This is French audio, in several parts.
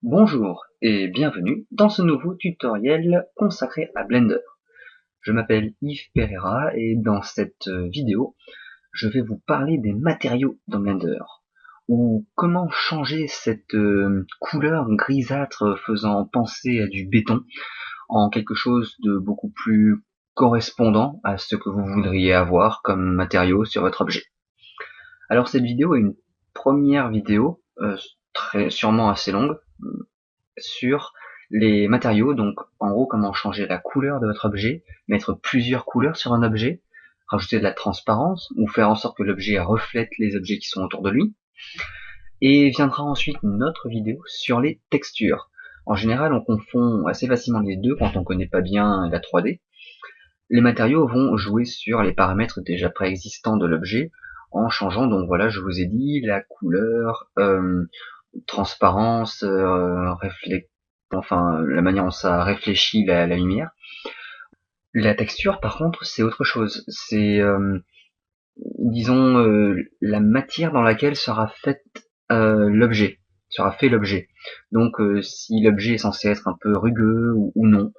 Bonjour et bienvenue dans ce nouveau tutoriel consacré à Blender. Je m'appelle Yves Pereira et dans cette vidéo, je vais vous parler des matériaux dans Blender, ou comment changer cette couleur grisâtre faisant penser à du béton en quelque chose de beaucoup plus correspondant à ce que vous voudriez avoir comme matériau sur votre objet. Alors cette vidéo est une première vidéo, sûrement assez longue, sur les matériaux, donc en gros comment changer la couleur de votre objet, mettre plusieurs couleurs sur un objet, rajouter de la transparence ou faire en sorte que l'objet reflète les objets qui sont autour de lui. Et viendra ensuite une autre vidéo sur les textures. En général, on confond assez facilement les deux quand on connaît pas bien la 3D. Les matériaux vont jouer sur les paramètres déjà préexistants de l'objet en changeant, donc voilà, je vous ai dit, la couleur, transparence, enfin la manière dont ça réfléchit la lumière. La texture, par contre, c'est autre chose. C'est, disons, la matière dans laquelle sera faite l'objet, sera fait l'objet. Donc, si l'objet est censé être un peu rugueux ou non.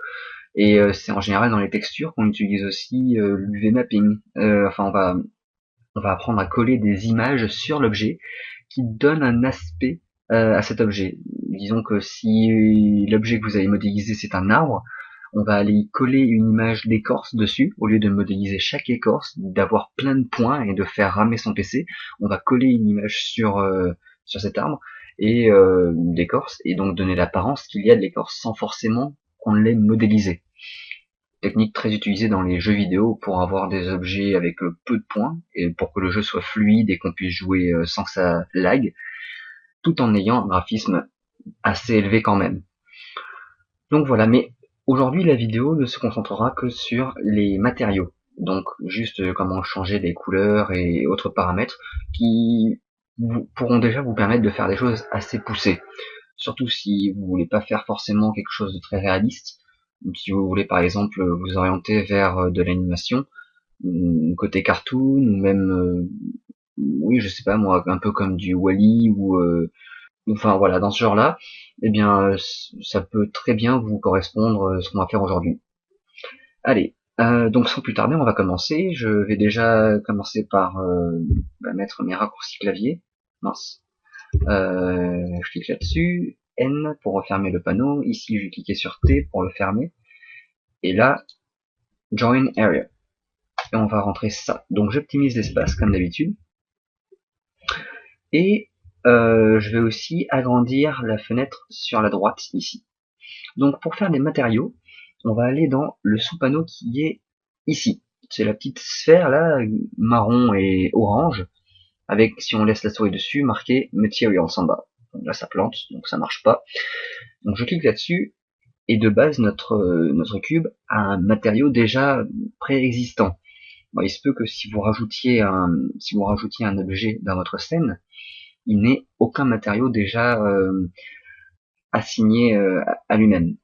Et c'est en général dans les textures qu'on utilise aussi l'UV mapping. Enfin, on va apprendre à coller des images sur l'objet qui donnent un aspect à cet objet. Disons que si l'objet que vous avez modélisé c'est un arbre, on va aller y coller une image d'écorce dessus, au lieu de modéliser chaque écorce, d'avoir plein de points et de faire ramer son PC, on va coller une image sur cet arbre et d'écorce, et donc donner l'apparence qu'il y a de l'écorce sans forcément qu'on l'ait modélisé. Technique très utilisée dans les jeux vidéo pour avoir des objets avec peu de points et pour que le jeu soit fluide et qu'on puisse jouer sans que ça lag, tout en ayant un graphisme assez élevé quand même. Donc voilà, mais aujourd'hui la vidéo ne se concentrera que sur les matériaux, donc juste comment changer les couleurs et autres paramètres qui pourront déjà vous permettre de faire des choses assez poussées. Surtout si vous voulez pas faire forcément quelque chose de très réaliste, si vous voulez par exemple vous orienter vers de l'animation, côté cartoon, ou même, oui je sais pas moi, un peu comme du Wall-E ou enfin voilà, dans ce genre-là, eh bien ça peut très bien vous correspondre ce qu'on va faire aujourd'hui. Allez, donc sans plus tarder, on va commencer. Je vais déjà commencer par mettre mes raccourcis clavier. Mince. Je clique là-dessus. N pour refermer le panneau. Ici, je vais cliquer sur T pour le fermer. Et là, Join Area. Et on va rentrer ça. Donc j'optimise l'espace comme d'habitude. Et je vais aussi agrandir la fenêtre sur la droite ici. Donc pour faire des matériaux, on va aller dans le sous-panneau qui est ici. C'est la petite sphère là, marron et orange, avec, si on laisse la souris dessus, marqué Materials en bas. Donc là ça plante, donc ça marche pas. Donc je clique là-dessus, et de base notre cube a un matériau déjà préexistant. Bon, il se peut que si vous rajoutiez un objet dans votre scène, il n'ait aucun matériau déjà assigné à lui-même.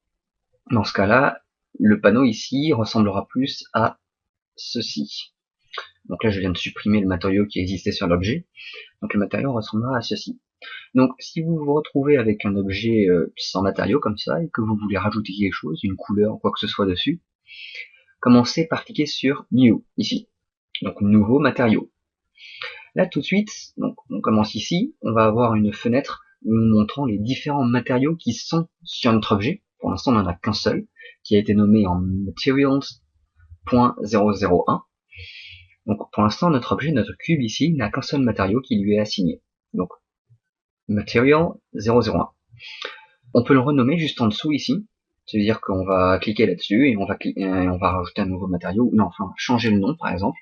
Dans ce cas-là, le panneau ici ressemblera plus à ceci. Donc là, je viens de supprimer le matériau qui existait sur l'objet. Donc le matériau ressemblera à ceci. Donc si vous vous retrouvez avec un objet sans matériau comme ça, et que vous voulez rajouter quelque chose, une couleur, quoi que ce soit dessus, commencez par cliquer sur New, ici. Donc nouveau matériau. Là tout de suite, donc on commence ici, on va avoir une fenêtre nous montrant les différents matériaux qui sont sur notre objet. Pour l'instant, on n'en a qu'un seul, qui a été nommé en Materials.001. Donc pour l'instant, notre objet, notre cube ici, n'a qu'un seul matériau qui lui est assigné. Donc Material 001. On peut le renommer juste en dessous ici. C'est-à-dire qu'on va cliquer là-dessus et on va rajouter un nouveau matériau. Non, enfin changer le nom par exemple.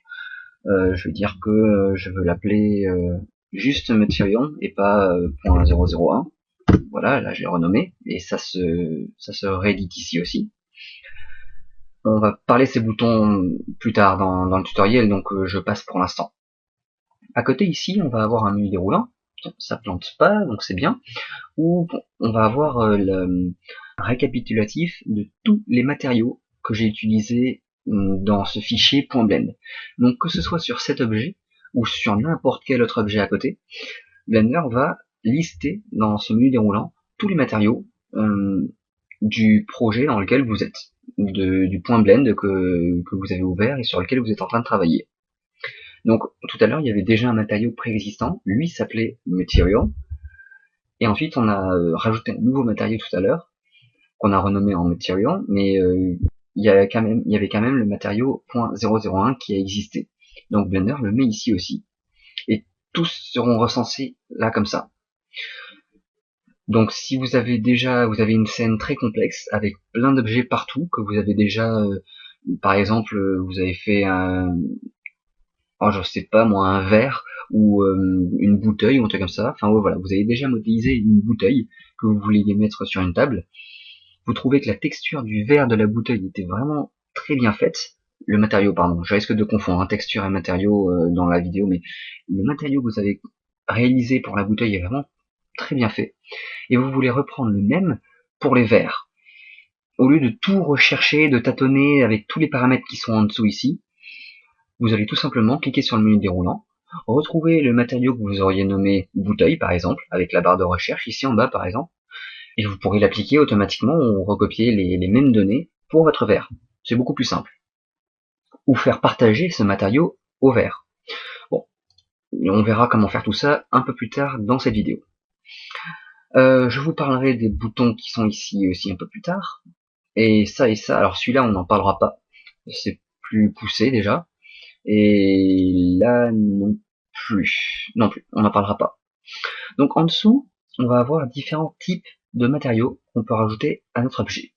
Je vais dire que je veux l'appeler juste Material et pas .001. Voilà, là j'ai renommé et ça se réédite ici aussi. On va parler de ces boutons plus tard dans le tutoriel, donc je passe pour l'instant. À côté ici, on va avoir un menu déroulant. Ça plante pas, donc c'est bien. Où on va avoir le récapitulatif de tous les matériaux que j'ai utilisés dans ce fichier .blend. Donc que ce soit sur cet objet ou sur n'importe quel autre objet à côté, Blender va lister dans ce menu déroulant tous les matériaux du projet dans lequel vous êtes, du point blend que vous avez ouvert et sur lequel vous êtes en train de travailler. Donc tout à l'heure il y avait déjà un matériau préexistant, lui s'appelait Material, et ensuite on a rajouté un nouveau matériau tout à l'heure, qu'on a renommé en Material, mais il y avait quand même le matériau .001 qui a existé. Donc Blender le met ici aussi. Et tous seront recensés là comme ça. Donc si vous avez une scène très complexe avec plein d'objets partout, que vous avez déjà, par exemple, vous avez fait je sais pas moi, un verre ou une bouteille ou un truc comme ça. Enfin voilà, vous avez déjà modélisé une bouteille que vous vouliez mettre sur une table. Vous trouvez que la texture du verre de la bouteille était vraiment très bien faite. Le matériau, pardon, je risque de confondre texture et matériau dans la vidéo, mais le matériau que vous avez réalisé pour la bouteille est vraiment très bien fait. Et vous voulez reprendre le même pour les verres. Au lieu de tout rechercher, de tâtonner avec tous les paramètres qui sont en dessous ici, vous allez tout simplement cliquer sur le menu déroulant, retrouver le matériau que vous auriez nommé bouteille par exemple, avec la barre de recherche ici en bas par exemple, et vous pourrez l'appliquer automatiquement ou recopier les mêmes données pour votre verre. C'est beaucoup plus simple. Ou faire partager ce matériau au verre. Bon, on verra comment faire tout ça un peu plus tard dans cette vidéo. Je vous parlerai des boutons qui sont ici aussi un peu plus tard. Et ça, alors celui-là on n'en parlera pas. C'est plus poussé déjà. Et là non plus. Non plus, on n'en parlera pas. Donc en dessous, on va avoir différents types de matériaux qu'on peut rajouter à notre objet.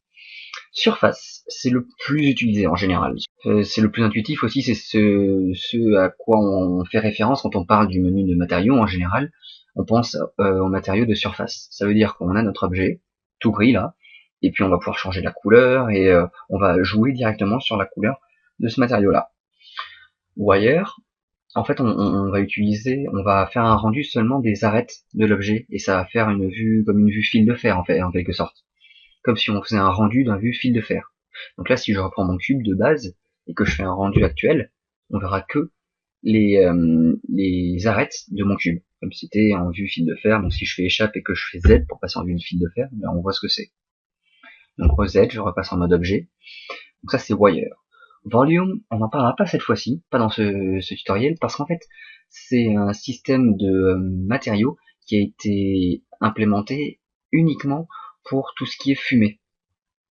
Surface, c'est le plus utilisé en général. C'est le plus intuitif aussi, c'est ce à quoi on fait référence quand on parle du menu de matériaux en général. On pense aux matériaux de surface. Ça veut dire qu'on a notre objet, tout gris là, et puis on va pouvoir changer la couleur et on va jouer directement sur la couleur de ce matériau là. Wire, en fait on va faire un rendu seulement des arêtes de l'objet et ça va faire une vue comme une vue fil de fer en fait, en quelque sorte. Comme si on faisait un rendu d'un vue fil de fer. Donc là, si je reprends mon cube de base et que je fais un rendu actuel, on verra que les arêtes de mon cube, comme si c'était en vue fil de fer. Donc si je fais échappe et que je fais Z pour passer en vue fil de fer, ben on voit ce que c'est. Donc Z, je repasse en mode objet. Donc ça c'est wire. Volume, on n'en parlera pas cette fois-ci, pas dans ce tutoriel, parce qu'en fait c'est un système de matériaux qui a été implémenté uniquement pour tout ce qui est fumée.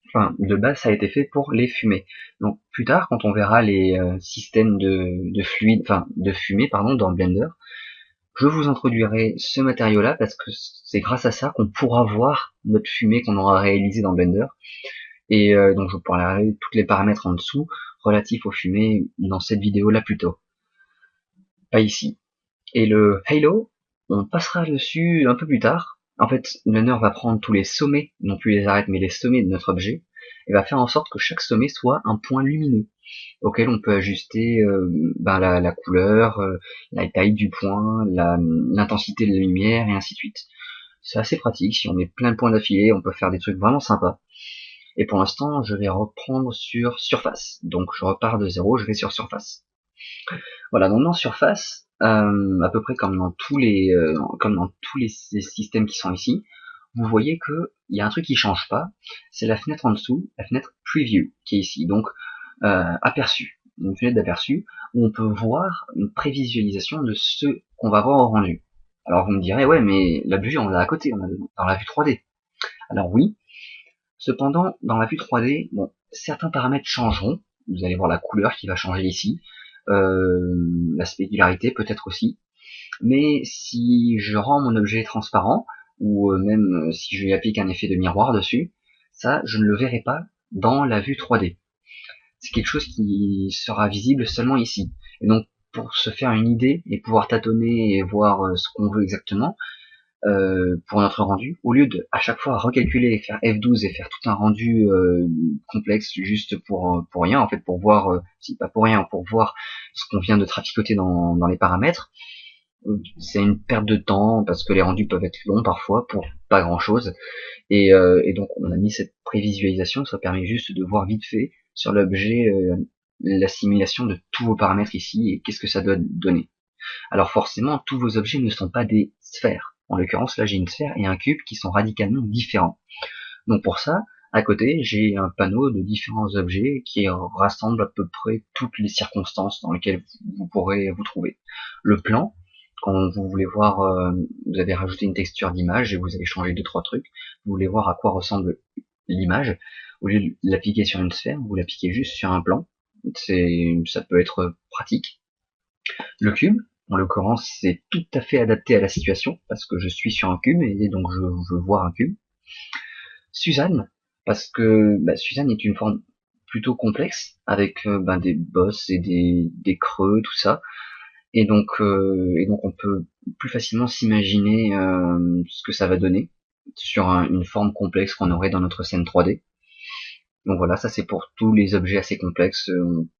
Enfin, de base, ça a été fait pour les fumées. Donc, plus tard, quand on verra les systèmes de fluide, enfin, de fumée, pardon, dans Blender, je vous introduirai ce matériau-là parce que c'est grâce à ça qu'on pourra voir notre fumée qu'on aura réalisée dans Blender. Et donc, je vous parlerai de tous les paramètres en dessous relatifs aux fumées dans cette vidéo-là plus tôt. Pas ici. Et le Halo, on passera dessus un peu plus tard. En fait, Blender va prendre tous les sommets, non plus les arêtes, mais les sommets de notre objet, et va faire en sorte que chaque sommet soit un point lumineux, auquel on peut ajuster la couleur, la taille du point, l'intensité de la lumière, et ainsi de suite. C'est assez pratique, si on met plein de points d'affilée, on peut faire des trucs vraiment sympas. Et pour l'instant, je vais reprendre sur surface. Donc je repars de zéro, je vais sur surface. Voilà, donc dans surface, à peu près comme dans tous les systèmes qui sont ici, vous voyez que il y a un truc qui change pas, c'est la fenêtre en dessous, la fenêtre preview qui est ici, donc aperçu, une fenêtre d'aperçu où on peut voir une prévisualisation de ce qu'on va voir au rendu. Alors vous me direz ouais mais l'objet on l'a à côté, on a dans la vue 3D. Alors oui, cependant dans la vue 3D, bon, certains paramètres changeront. Vous allez voir la couleur qui va changer ici, la spécularité peut-être aussi. Mais si je rends mon objet transparent, ou même si je lui applique un effet de miroir dessus, ça je ne le verrai pas dans la vue 3D. C'est quelque chose qui sera visible seulement ici. Et donc pour se faire une idée et pouvoir tâtonner et voir ce qu'on veut exactement, pour notre rendu, au lieu de à chaque fois recalculer, faire F12 et faire tout un rendu complexe juste pour rien, en fait pour voir, si pas pour rien, pour voir ce qu'on vient de traficoter dans les paramètres, c'est une perte de temps parce que les rendus peuvent être longs parfois pour pas grand chose et donc on a mis cette prévisualisation, ça permet juste de voir vite fait sur l'objet la simulation de tous vos paramètres ici et qu'est-ce que ça doit donner. Alors forcément tous vos objets ne sont pas des sphères, En l'occurrence, là, j'ai une sphère et un cube qui sont radicalement différents. Donc pour ça, à côté, j'ai un panneau de différents objets qui rassemble à peu près toutes les circonstances dans lesquelles vous pourrez vous trouver. Le plan, quand vous voulez voir, vous avez rajouté une texture d'image et vous avez changé deux trois trucs, vous voulez voir à quoi ressemble l'image, au lieu de l'appliquer sur une sphère, vous l'appliquez juste sur un plan. Ça peut être pratique. Le cube, en l'occurrence, c'est tout à fait adapté à la situation, parce que je suis sur un cube et donc je veux voir un cube. Suzanne, parce que Suzanne est une forme plutôt complexe, avec des bosses et des creux, tout ça. Et donc on peut plus facilement s'imaginer ce que ça va donner sur une forme complexe qu'on aurait dans notre scène 3D. Donc voilà, ça c'est pour tous les objets assez complexes,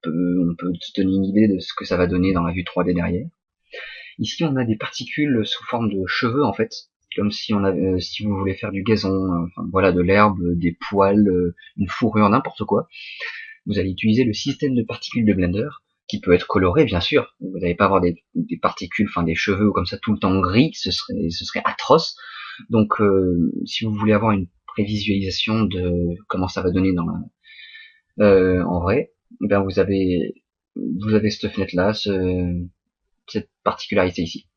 on peut se donner une idée de ce que ça va donner dans la vue 3D derrière. Ici on a des particules sous forme de cheveux en fait, comme si on avait, si vous voulez faire du gazon, enfin voilà, de l'herbe, des poils, une fourrure, n'importe quoi. Vous allez utiliser le système de particules de Blender, qui peut être coloré bien sûr. Vous n'allez pas avoir des particules, enfin des cheveux comme ça tout le temps gris, ce serait atroce. Donc si vous voulez avoir une prévisualisation de comment ça va donner dans en vrai, ben vous avez cette fenêtre là, cette particularité ici.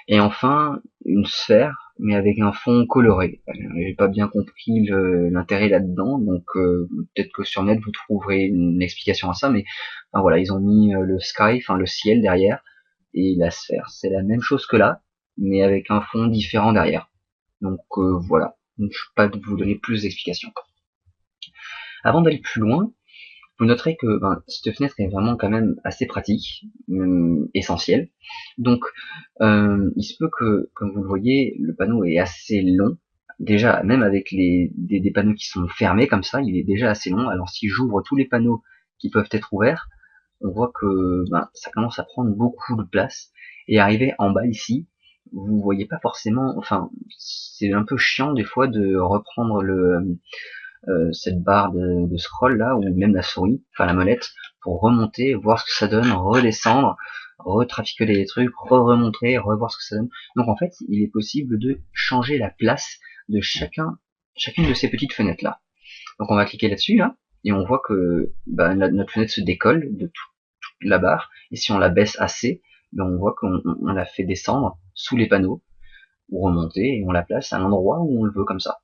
Et enfin, une sphère, mais avec un fond coloré. J'ai pas bien compris l'intérêt là-dedans, donc peut-être que sur net vous trouverez une explication à ça, mais enfin, voilà, ils ont mis le sky, enfin le ciel derrière, et la sphère. C'est la même chose que là, mais avec un fond différent derrière. Donc voilà, je ne vais pas vous donner plus d'explications. Avant d'aller plus loin, vous noterez que cette fenêtre est vraiment quand même assez pratique, essentielle. Donc, il se peut que, comme vous le voyez, le panneau est assez long. Déjà, même avec des panneaux qui sont fermés comme ça, il est déjà assez long. Alors si j'ouvre tous les panneaux qui peuvent être ouverts, on voit que ça commence à prendre beaucoup de place. Et arrivé en bas ici, vous voyez pas forcément, enfin, c'est un peu chiant des fois de reprendre cette barre de scroll là, ou même la souris, enfin la molette, pour remonter, voir ce que ça donne, redescendre, retraficoler les trucs, remonter, revoir ce que ça donne. Donc en fait, il est possible de changer la place de chacune de ces petites fenêtres là. Donc on va cliquer là-dessus là, et on voit que notre fenêtre se décolle de toute la barre, et si on la baisse assez, on voit qu'on la fait descendre sous les panneaux, ou remonter, et on la place à l'endroit où on le veut comme ça.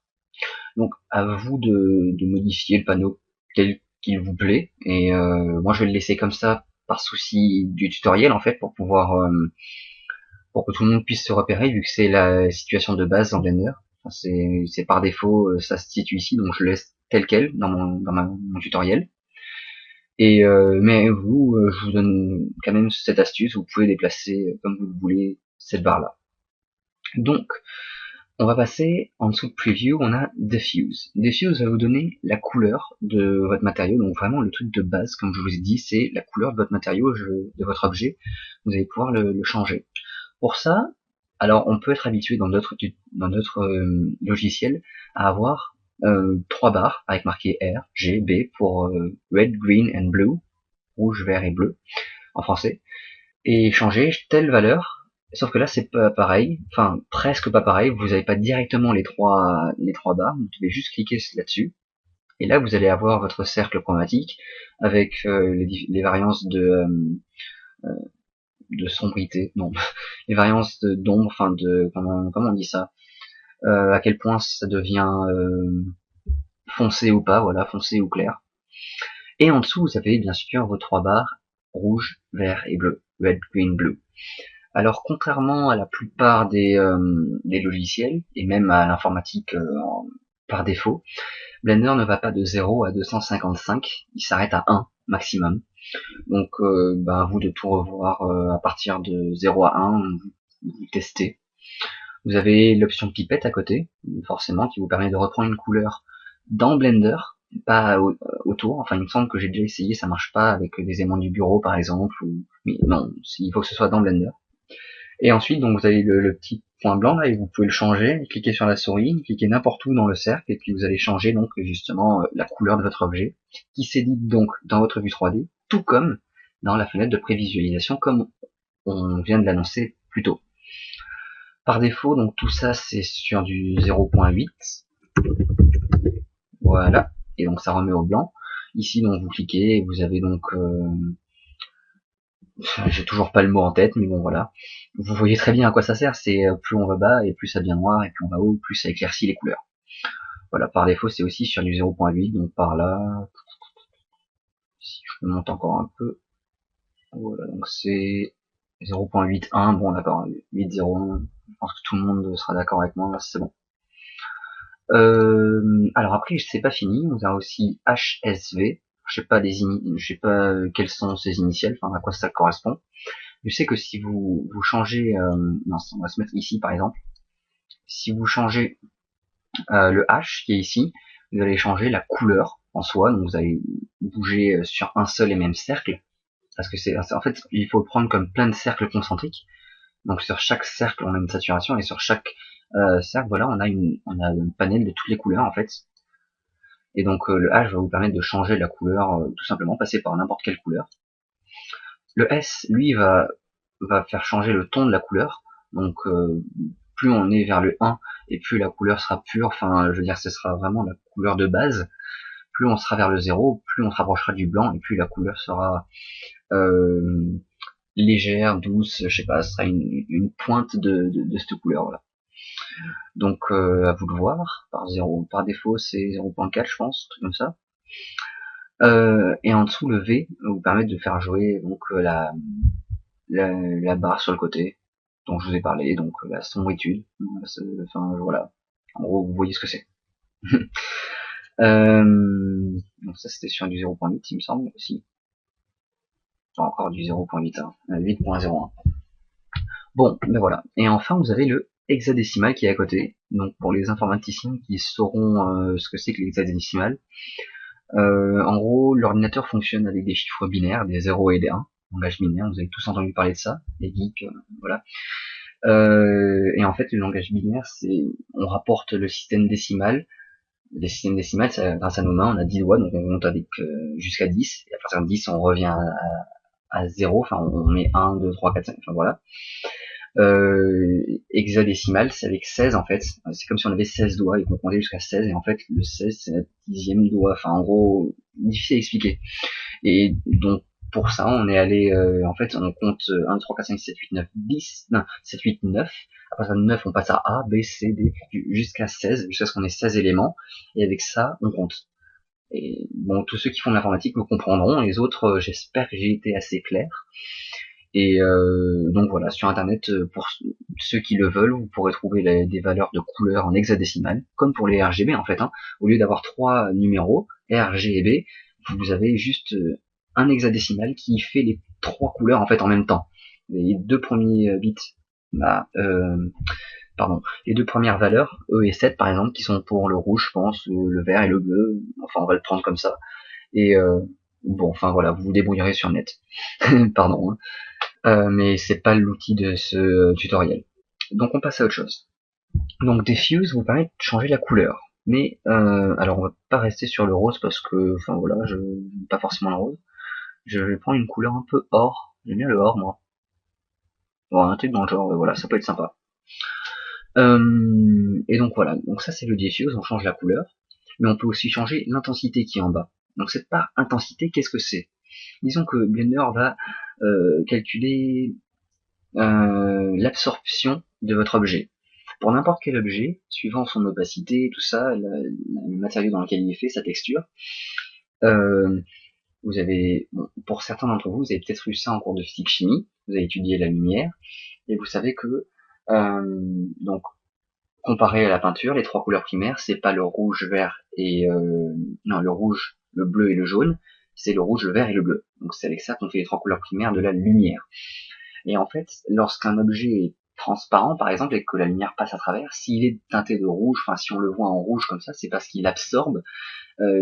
Donc à vous de modifier le panneau tel qu'il vous plaît, et moi je vais le laisser comme ça par souci du tutoriel en fait, pour pouvoir pour que tout le monde puisse se repérer, vu que c'est la situation de base dans Blender. Enfin, c'est par défaut, ça se situe ici, donc je le laisse tel quel dans mon tutoriel. Et mais vous, je vous donne quand même cette astuce, vous pouvez déplacer comme vous le voulez cette barre là. Donc on va passer en dessous de Preview, on a Diffuse. Diffuse va vous donner la couleur de votre matériau, donc vraiment le truc de base, comme je vous ai dit, c'est la couleur de votre matériau, de votre objet. Vous allez pouvoir le changer. Pour ça, alors on peut être habitué dans d'autres logiciels à avoir trois barres avec marqué R, G, B pour Red, Green and Blue, rouge, vert et bleu en français, et changer telle valeur. Sauf que là c'est pas pareil, enfin presque pas pareil, vous n'avez pas directement les trois barres, vous devez juste cliquer là-dessus, et là vous allez avoir votre cercle chromatique avec les variances de sombrité, non, les variances d'ombre, enfin de comment on dit ça, à quel point ça devient foncé ou pas, voilà, foncé ou clair. Et en dessous vous avez bien sûr vos trois barres rouge, vert et bleu, red, green, blue. Alors contrairement à la plupart des logiciels, et même à l'informatique par défaut, Blender ne va pas de 0 à 255, il s'arrête à 1 maximum. Donc à vous de tout revoir à partir de 0 à 1, vous testez. Vous avez l'option pipette à côté, forcément, qui vous permet de reprendre une couleur dans Blender, pas autour. Enfin, il me semble que j'ai déjà essayé, ça marche pas avec des aimants du bureau par exemple, mais non, il faut que ce soit dans Blender. Et ensuite, donc, vous avez le petit point blanc là, et vous pouvez le changer, cliquez sur la souris, cliquez n'importe où dans le cercle, et puis vous allez changer donc justement la couleur de votre objet, qui s'édite donc dans votre vue 3D, tout comme dans la fenêtre de prévisualisation, comme on vient de l'annoncer plus tôt. Par défaut, donc tout ça c'est sur du 0.8. Voilà. Et donc ça remet au blanc. Ici donc vous cliquez et vous avez donc j'ai toujours pas le mot en tête, mais bon voilà. Vous voyez très bien à quoi ça sert, c'est plus on va bas et plus ça devient noir, et plus on va haut, plus ça éclaircit les couleurs. Voilà, par défaut c'est aussi sur du 0.8, donc par là, si je monte encore un peu, voilà, donc c'est 0.81, bon d'accord, 8.01, je pense que tout le monde sera d'accord avec moi, c'est bon. Alors après, c'est pas fini, on a aussi HSV, je sais pas je sais pas quelles sont ces initiales, enfin à quoi ça correspond. Je sais que si vous changez, non, on va se mettre ici par exemple, si vous changez le H qui est ici, vous allez changer la couleur en soi, donc vous allez bouger sur un seul et même cercle, parce que c'est en fait il faut le prendre comme plein de cercles concentriques. Donc sur chaque cercle on a une saturation et sur chaque cercle voilà on a un panel de toutes les couleurs en fait. Et donc le H va vous permettre de changer la couleur tout simplement, passer par n'importe quelle couleur. Le S lui va faire changer le ton de la couleur. Donc plus on est vers le 1 et plus la couleur sera pure, enfin je veux dire ce sera vraiment la couleur de base. Plus on sera vers le 0, plus on se rapprochera du blanc et plus la couleur sera légère, douce, je sais pas, ce sera une pointe de cette couleur là. Donc à vous de voir, par défaut c'est 0.4 je pense, un truc comme ça. Et en dessous le V vous permet de faire jouer donc la barre sur le côté dont je vous ai parlé, donc la sombritude, enfin voilà, en gros vous voyez ce que c'est. Donc ça c'était sur du 0.8 il me semble aussi, enfin, encore du 0.8, hein, 8.01. Bon, ben voilà. Et enfin, vous avez le hexadécimal qui est à côté. Donc pour les informaticiens qui sauront ce que c'est que l'hexadécimal, en gros, l'ordinateur fonctionne avec des chiffres binaires, des 0 et des 1, langage binaire, vous avez tous entendu parler de ça, les geeks, voilà. Et en fait, le langage binaire, c'est, on rapporte le système décimal. Les systèmes décimales, grâce à nos mains, on a 10 doigts, donc on monte avec jusqu'à 10, et à partir de 10, on revient à 0, enfin on met 1, 2, 3, 4, 5, enfin voilà. Hexadécimal, c'est avec 16 en fait. C'est comme si on avait 16 doigts et qu'on comptait jusqu'à 16, et en fait le 16 c'est notre 10e doigt. Enfin en gros, difficile à expliquer. Et donc pour ça on est allé, en fait on compte 1, 2, 3, 4, 5, 6, 7, 8, 9, 10, non, 7, 8, 9. À partir de 9 on passe à A, B, C, D, jusqu'à 16, jusqu'à ce qu'on ait 16 éléments. Et avec ça on compte. Et bon, tous ceux qui font de l'informatique me comprendront, les autres j'espère que j'ai été assez clair. Et donc voilà, sur internet, pour ceux qui le veulent, vous pourrez trouver des valeurs de couleurs en hexadécimal, comme pour les RGB en fait. Hein. Au lieu d'avoir 3 numéros, R, G et B, vous avez juste un hexadécimal qui fait les 3 couleurs en fait en même temps. Les deux premiers bits, bah, les deux premières valeurs, E et 7 par exemple, qui sont pour le rouge, je pense, le vert et le bleu, enfin on va le prendre comme ça. Et bon, enfin voilà, vous vous débrouillerez sur net. Pardon. Hein. Mais c'est pas l'outil de ce tutoriel. Donc on passe à autre chose. Donc Diffuse vous permet de changer la couleur. Mais alors on va pas rester sur le rose parce que, enfin voilà, je pas forcément le rose. Je vais prendre une couleur un peu or. J'aime bien le or moi. Bon, un truc dans le genre, voilà, ça peut être sympa. Et donc voilà, donc ça c'est le Diffuse, on change la couleur, mais on peut aussi changer l'intensité qui est en bas. Donc cette part intensité, qu'est-ce que c'est? Disons que Blender va calculer l'absorption de votre objet. Pour n'importe quel objet, suivant son opacité, tout ça, le matériau dans lequel il est fait, sa texture, vous avez, bon, pour certains d'entre vous, vous avez peut-être eu ça en cours de physique chimie, vous avez étudié la lumière, et vous savez que, donc, comparé à la peinture, les 3 couleurs primaires, c'est pas le rouge, vert et non, le rouge, le bleu et le jaune, c'est le rouge, le vert et le bleu. Donc c'est avec ça qu'on fait les 3 couleurs primaires de la lumière. Et en fait, lorsqu'un objet est transparent, par exemple, et que la lumière passe à travers, s'il est teinté de rouge, enfin si on le voit en rouge comme ça, c'est parce qu'il absorbe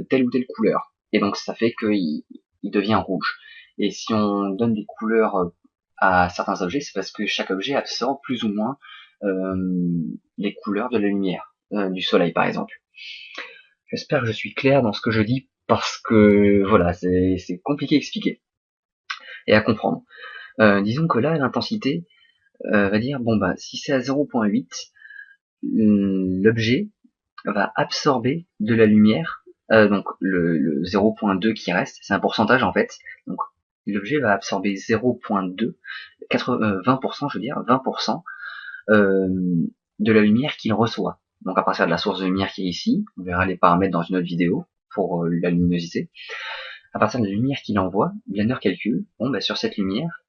telle ou telle couleur. Et donc ça fait qu'il devient rouge. Et si on donne des couleurs à certains objets, c'est parce que chaque objet absorbe plus ou moins les couleurs de la lumière, du soleil par exemple. J'espère que je suis clair dans ce que je dis, parce que voilà, c'est compliqué à expliquer et à comprendre. Disons que là, l'intensité, va dire, bon bah si c'est à 0.8, l'objet va absorber de la lumière, donc le 0.2 qui reste, c'est un pourcentage en fait, donc l'objet va absorber 0.2, 20%, je veux dire, 20% euh, de la lumière qu'il reçoit. Donc à partir de la source de lumière qui est ici, on verra les paramètres dans une autre vidéo pour la luminosité. À partir de la lumière qu'il envoie, Blender calcule, bon bah sur cette lumière,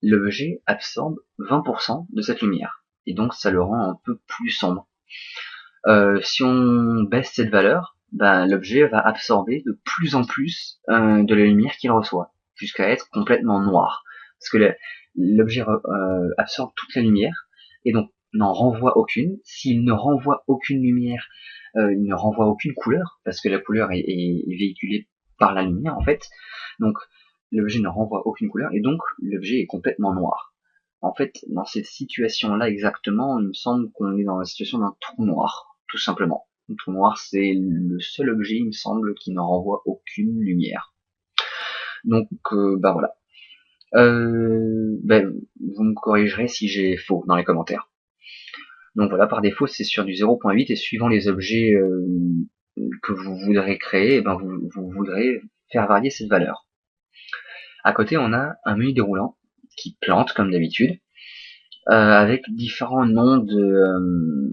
l'objet absorbe 20% de cette lumière. Et donc ça le rend un peu plus sombre. Si on baisse cette valeur, ben, l'objet va absorber de plus en plus de la lumière qu'il reçoit, jusqu'à être complètement noir. Parce que l'objet absorbe toute la lumière, et donc n'en renvoie aucune. S'il ne renvoie aucune lumière, il ne renvoie aucune couleur, parce que la couleur est véhiculée par la lumière en fait. Donc l'objet ne renvoie aucune couleur, et donc l'objet est complètement noir. En fait, dans cette situation-là exactement, il me semble qu'on est dans la situation d'un trou noir, tout simplement. Un trou noir, c'est le seul objet, il me semble, qui ne renvoie aucune lumière. Donc, bah voilà. Vous me corrigerez si j'ai faux dans les commentaires. Donc voilà, par défaut, c'est sur du 0.8 et suivant les objets que vous voudrez créer, ben vous voudrez faire varier cette valeur. À côté, on a un menu déroulant qui plante comme d'habitude, avec différents noms de...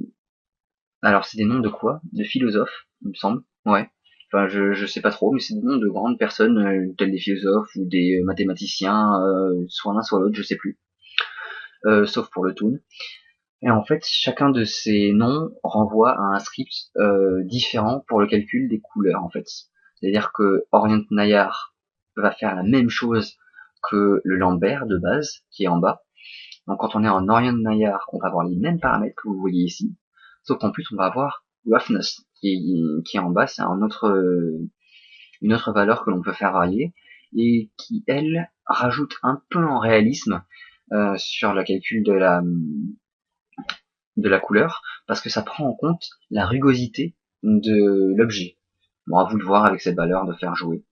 alors c'est des noms de quoi? De philosophes, il me semble. Ouais. Enfin, je sais pas trop, mais c'est des noms de grandes personnes, tels des philosophes ou des mathématiciens, soit l'un soit l'autre, je sais plus. Sauf pour le Toon. Et en fait, chacun de ces noms renvoie à un script différent pour le calcul des couleurs, en fait. C'est-à-dire que Orient Nayar va faire la même chose que le Lambert de base, qui est en bas. Donc quand on est en Orient Nayar, on va avoir les mêmes paramètres que vous voyez ici, sauf qu'en plus on va avoir roughness qui est en bas, c'est une autre valeur que l'on peut faire varier et qui elle rajoute un peu en réalisme sur le calcul de la couleur parce que ça prend en compte la rugosité de l'objet. Bon, à vous de voir avec cette valeur de faire jouer.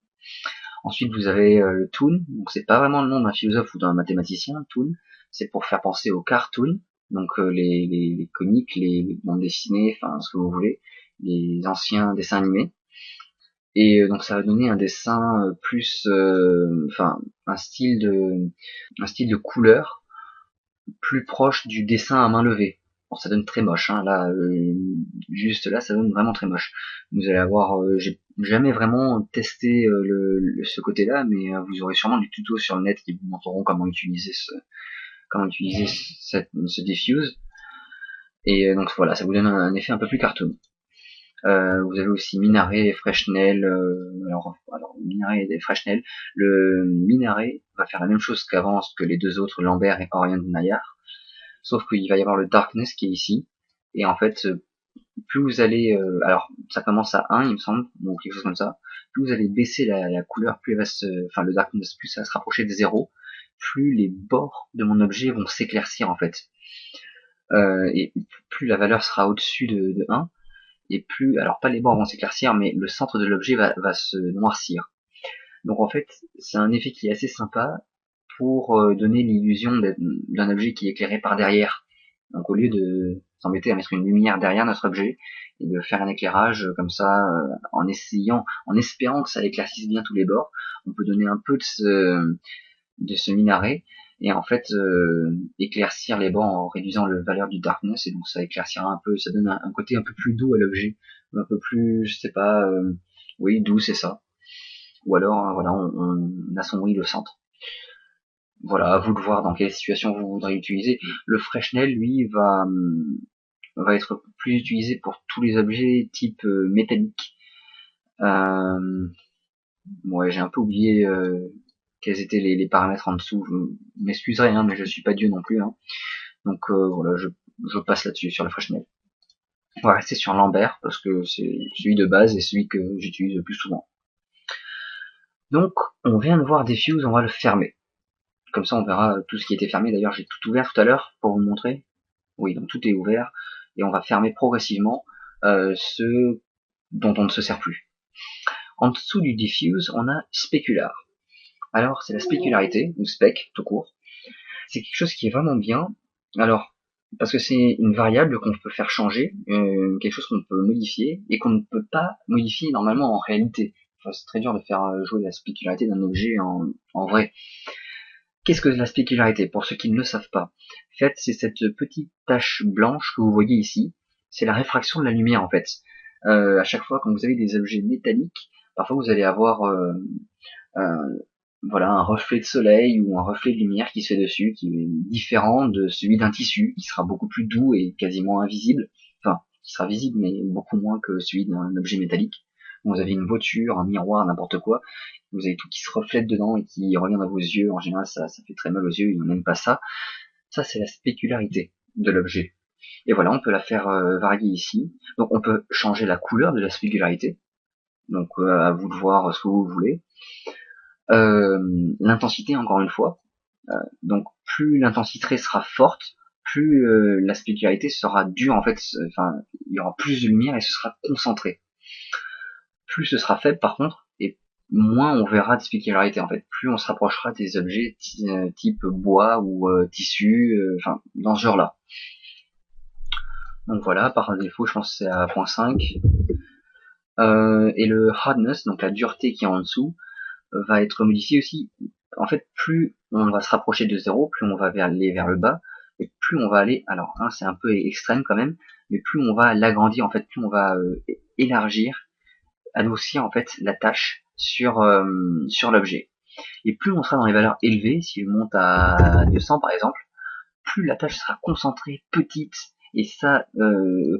Ensuite, vous avez le toon. Donc, c'est pas vraiment le nom d'un philosophe ou d'un mathématicien. Toon, c'est pour faire penser au cartoon. Donc, les comiques, les bandes dessinées, enfin, ce que vous voulez, les anciens dessins animés. Et donc, ça va donner un dessin plus, enfin, un style de couleur plus proche du dessin à main levée. Bon, ça donne très moche, hein, là, juste là, ça donne vraiment très moche. Vous allez avoir, j'ai jamais vraiment testé ce côté-là, mais vous aurez sûrement des tutos sur le net qui vous montreront comment utiliser ce diffuse. Et donc voilà, ça vous donne un effet un peu plus cartoon. Vous avez aussi Minaret et Freshnel. Alors Minaret et Freshnel. Le Minaret va faire la même chose qu'avant, que les deux autres, Lambert et Orient Nayar. Sauf qu'il va y avoir le darkness qui est ici. Et en fait, plus vous allez... alors, ça commence à 1, il me semble, ou quelque chose comme ça. Plus vous allez baisser la couleur, plus elle va enfin, le darkness, plus ça va se rapprocher de 0, plus les bords de mon objet vont s'éclaircir, en fait. Et plus la valeur sera au-dessus de 1, et plus... Alors, pas les bords vont s'éclaircir, mais le centre de l'objet va se noircir. Donc, en fait, c'est un effet qui est assez sympa pour donner l'illusion d'un objet qui est éclairé par derrière. Donc au lieu de s'embêter à mettre une lumière derrière notre objet et de faire un éclairage comme ça en espérant que ça éclaircisse bien tous les bords, on peut donner un peu de ce minaret et en fait éclaircir les bords en réduisant la valeur du darkness et donc ça éclaircira un peu, ça donne un côté un peu plus doux à l'objet, un peu plus, je sais pas, oui doux c'est ça. Ou alors voilà on assombrit le centre. Voilà, à vous de voir dans quelle situation vous voudrez utiliser. Le Freshnel, lui, va être plus utilisé pour tous les objets type métallique. Ouais, j'ai un peu oublié quels étaient les paramètres en dessous. Je m'excuserai, hein, mais je suis pas Dieu non plus. Hein. Donc voilà, je passe là-dessus sur le Freshnel. On va rester sur Lambert parce que c'est celui de base et celui que j'utilise le plus souvent. Donc, on vient de voir Diffuse, on va le fermer. Comme ça, on verra tout ce qui était fermé. D'ailleurs, j'ai tout ouvert tout à l'heure pour vous montrer. Oui, donc tout est ouvert et on va fermer progressivement ceux dont on ne se sert plus. En dessous du diffuse, on a specular. Alors, c'est la spécularité, ou spec, tout court. C'est quelque chose qui est vraiment bien Alors, parce que c'est une variable qu'on peut faire changer, quelque chose qu'on peut modifier, et qu'on ne peut pas modifier normalement en réalité. Enfin, c'est très dur de faire jouer la spécularité d'un objet en vrai. Qu'est-ce que la spécularité? Pour ceux qui ne le savent pas, en fait, c'est cette petite tache blanche que vous voyez ici. C'est la réfraction de la lumière, en fait. À chaque fois, quand vous avez des objets métalliques, parfois vous allez avoir un, voilà, un reflet de soleil ou un reflet de lumière qui se fait dessus, qui est différent de celui d'un tissu, qui sera beaucoup plus doux et quasiment invisible. Enfin, qui sera visible, mais beaucoup moins que celui d'un objet métallique. Vous avez une voiture, un miroir, n'importe quoi, vous avez tout qui se reflète dedans et qui revient dans vos yeux. En général, ça fait très mal aux yeux, et on n'aime pas ça. Ça, c'est la spécularité de l'objet. Et voilà, on peut la faire varier ici. Donc, on peut changer la couleur de la spécularité. Donc, à vous de voir ce que vous voulez. L'intensité, encore une fois. Donc, plus l'intensité sera forte, plus la spécularité sera dure. En fait, enfin, il y aura plus de lumière et ce sera concentré. Plus ce sera faible, par contre, et moins on verra de spécularité. En fait, plus on se rapprochera des objets type bois ou tissu, enfin, dans ce genre-là. Donc voilà, par défaut, je pense que c'est à 0.5. Et le hardness, donc la dureté qui est en dessous, va être modifié aussi. En fait, plus on va se rapprocher de 0, plus on va aller vers le bas, et plus on va aller, alors hein, c'est un peu extrême quand même, mais plus on va l'agrandir, en fait, plus on va élargir, adoucir en fait la tâche sur l'objet. Et plus on sera dans les valeurs élevées, si je monte à 200 par exemple, plus la tâche sera concentrée, petite, et ça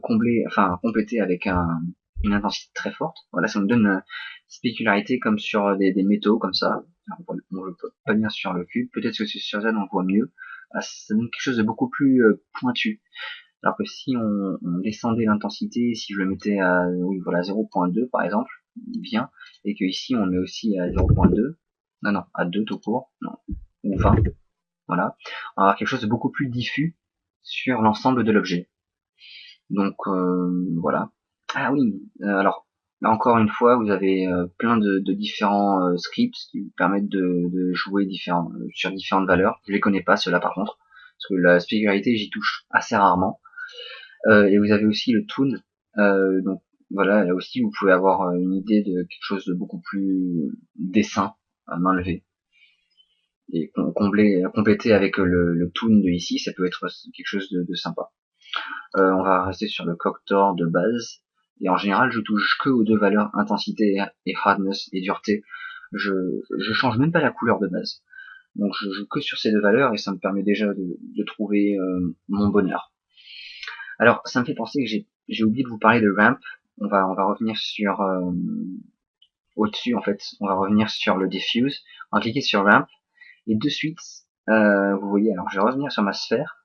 complété avec une intensité très forte. Voilà, ça nous donne une spécularité comme sur des métaux comme ça. On le voit pas bien sur le cube, peut-être que sur Z on le voit mieux. Ça donne quelque chose de beaucoup plus pointu. Alors que si on descendait l'intensité, si je le mettais à oui, voilà, 0.2 par exemple, bien, et que ici on met aussi à 0.2, non, à 2 tout court, non, ou 20, voilà, on va avoir quelque chose de beaucoup plus diffus sur l'ensemble de l'objet. Donc voilà. Ah oui, alors là encore une fois, vous avez plein de différents scripts qui vous permettent de jouer sur différentes valeurs. Je les connais pas ceux-là par contre, parce que la spécularité j'y touche assez rarement. Et vous avez aussi le toon, donc voilà, là aussi vous pouvez avoir une idée de quelque chose de beaucoup plus dessin à main levée et compléter avec le toon de ici, ça peut être quelque chose de sympa. On va rester sur le Coctor de base. Et en général, je touche que aux deux valeurs intensité et hardness et dureté. Je change même pas la couleur de base. Donc je joue que sur ces deux valeurs et ça me permet déjà de trouver mon bonheur. Alors ça me fait penser que j'ai oublié de vous parler de ramp. On va revenir sur au-dessus en fait. On va revenir sur le diffuse. On va cliquer sur ramp et de suite, vous voyez. Alors je vais revenir sur ma sphère.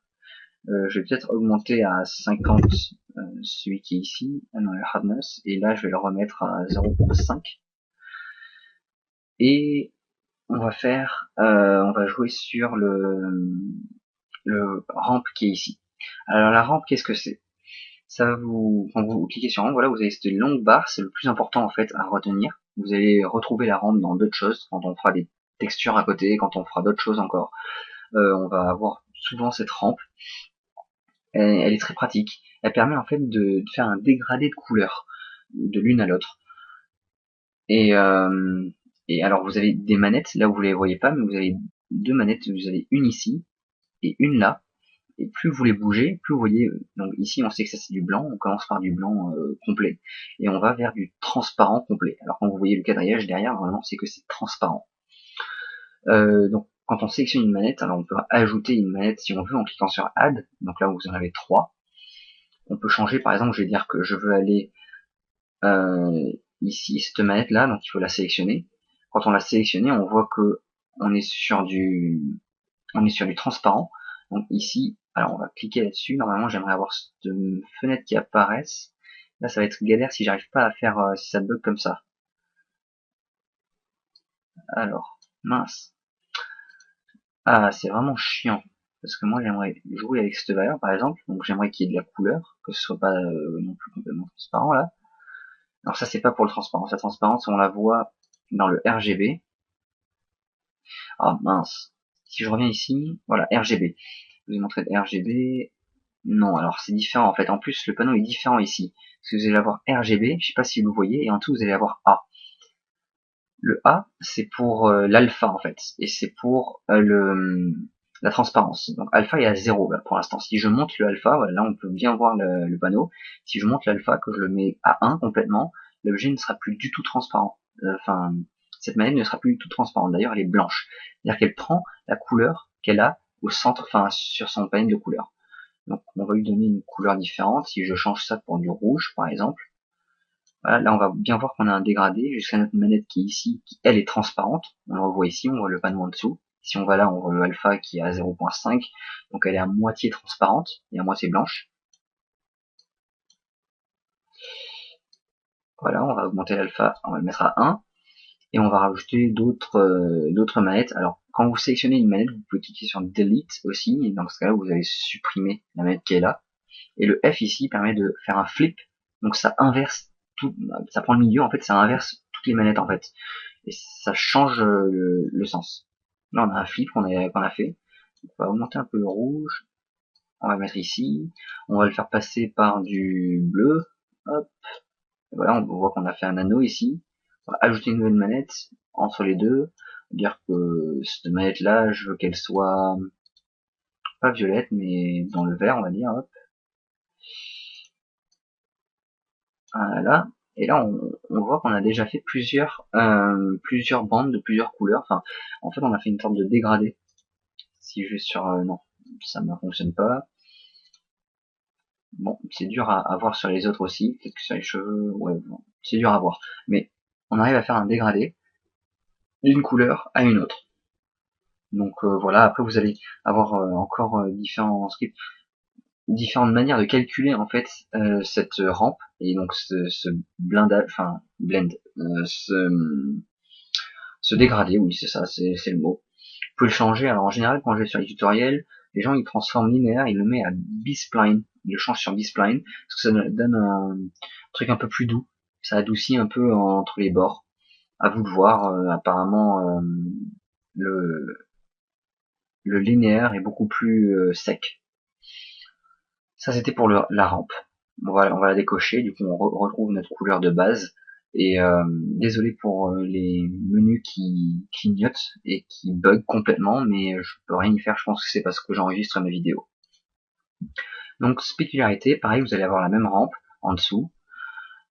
Je vais peut-être augmenter à 50 celui qui est ici, non, le hardness, et là je vais le remettre à 0.5. Et on va jouer sur le ramp qui est ici. Alors la rampe, qu'est-ce que c'est? Ça va quand vous cliquez sur rampe, voilà, vous avez cette longue barre, c'est le plus important en fait à retenir. Vous allez retrouver la rampe dans d'autres choses, quand on fera des textures à côté, quand on fera d'autres choses encore. On va avoir souvent cette rampe. Elle est très pratique. Elle permet en fait de faire un dégradé de couleurs de l'une à l'autre. Et, et alors vous avez des manettes, là où vous les voyez pas, mais vous avez deux manettes, vous avez une ici et une là. Et plus vous les bougez, plus vous voyez, donc ici on sait que ça c'est du blanc, on commence par du blanc complet, et on va vers du transparent complet. Alors quand vous voyez le quadrillage derrière, normalement c'est que c'est transparent. Donc quand on sélectionne une manette, alors on peut ajouter une manette si on veut en cliquant sur Add, donc là vous en avez trois. On peut changer, par exemple, je vais dire que je veux aller ici, cette manette là, donc il faut la sélectionner. Quand on l'a sélectionnée, on voit que on est sur du transparent. Donc ici, alors on va cliquer là-dessus. Normalement, j'aimerais avoir cette fenêtre qui apparaisse. Là, ça va être galère si j'arrive pas à faire, si ça bug comme ça. Alors, mince. Ah, c'est vraiment chiant. Parce que moi, j'aimerais jouer avec cette valeur, par exemple. Donc, j'aimerais qu'il y ait de la couleur, que ce soit pas non plus complètement transparent là. Alors ça, c'est pas pour le transparence. La transparence, on la voit dans le RGB. Ah mince. Si je reviens ici, voilà, RGB. vous ai montré le RGB. Non, alors c'est différent en fait. En plus, le panneau est différent ici. Parce que vous allez avoir RGB, je sais pas si vous le voyez, et en dessous vous allez avoir A. Le A, c'est pour l'alpha en fait, et c'est pour la transparence. Donc alpha est à 0 là, pour l'instant. Si je monte le alpha, voilà, là on peut bien voir le panneau. Si je monte l'alpha, que je le mets à 1 complètement, l'objet ne sera plus du tout transparent. Enfin, cette manette ne sera plus du tout transparente. D'ailleurs, elle est blanche. C'est-à-dire qu'elle prend la couleur qu'elle a au centre, enfin sur son panel de couleurs. Donc on va lui donner une couleur différente. Si je change ça pour du rouge, par exemple, voilà, là on va bien voir qu'on a un dégradé jusqu'à notre manette qui est ici, qui elle est transparente. On le revoit ici, on voit le panneau en dessous. Si on va là, on voit le alpha qui est à 0.5, donc elle est à moitié transparente et à moitié blanche. Voilà, on va augmenter l'alpha, on va le mettre à 1, et on va rajouter d'autres manettes. Alors, quand vous sélectionnez une manette, vous pouvez cliquer sur Delete aussi, et dans ce cas-là, vous allez supprimer la manette qui est là. Et le F ici permet de faire un flip, donc ça inverse tout, ça prend le milieu, en fait, ça inverse toutes les manettes, en fait. Et ça change le sens. Là, on a un flip qu'on a fait. On va augmenter un peu le rouge. On va le mettre ici. On va le faire passer par du bleu. Hop. Et voilà, on voit qu'on a fait un anneau ici. On va ajouter une nouvelle manette entre les deux. Dire que cette manette là, je veux qu'elle soit pas violette, mais dans le vert, on va dire. Hop. Voilà. Et là, on voit qu'on a déjà fait plusieurs bandes de plusieurs couleurs. Enfin, en fait, on a fait une sorte de dégradé. Si je vais sur non, ça ne fonctionne pas. Bon, c'est dur à voir sur les autres aussi. Peut-être que sur les cheveux, ouais, bon, c'est dur à voir. Mais on arrive à faire un dégradé d'une couleur à une autre. Donc voilà. Après, vous allez avoir encore différents scripts, différentes manières de calculer en fait cette rampe et donc ce blindage, enfin blend, ce dégradé. Oui, c'est ça, c'est le mot. Vous pouvez le changer. Alors en général, quand je vais sur les tutoriels, les gens ils transforment linéaire, ils le mettent à B-spline, ils le changent sur B-spline parce que ça donne un truc un peu plus doux, ça adoucit un peu entre les bords. À vous de voir. Apparemment, le linéaire est beaucoup plus sec. Ça c'était pour la rampe. On va la décocher. Du coup, on retrouve notre couleur de base. Et désolé pour les menus qui clignotent et qui bug complètement, mais je peux rien y faire. Je pense que c'est parce que j'enregistre mes vidéos. Donc spécularité, pareil, vous allez avoir la même rampe en dessous.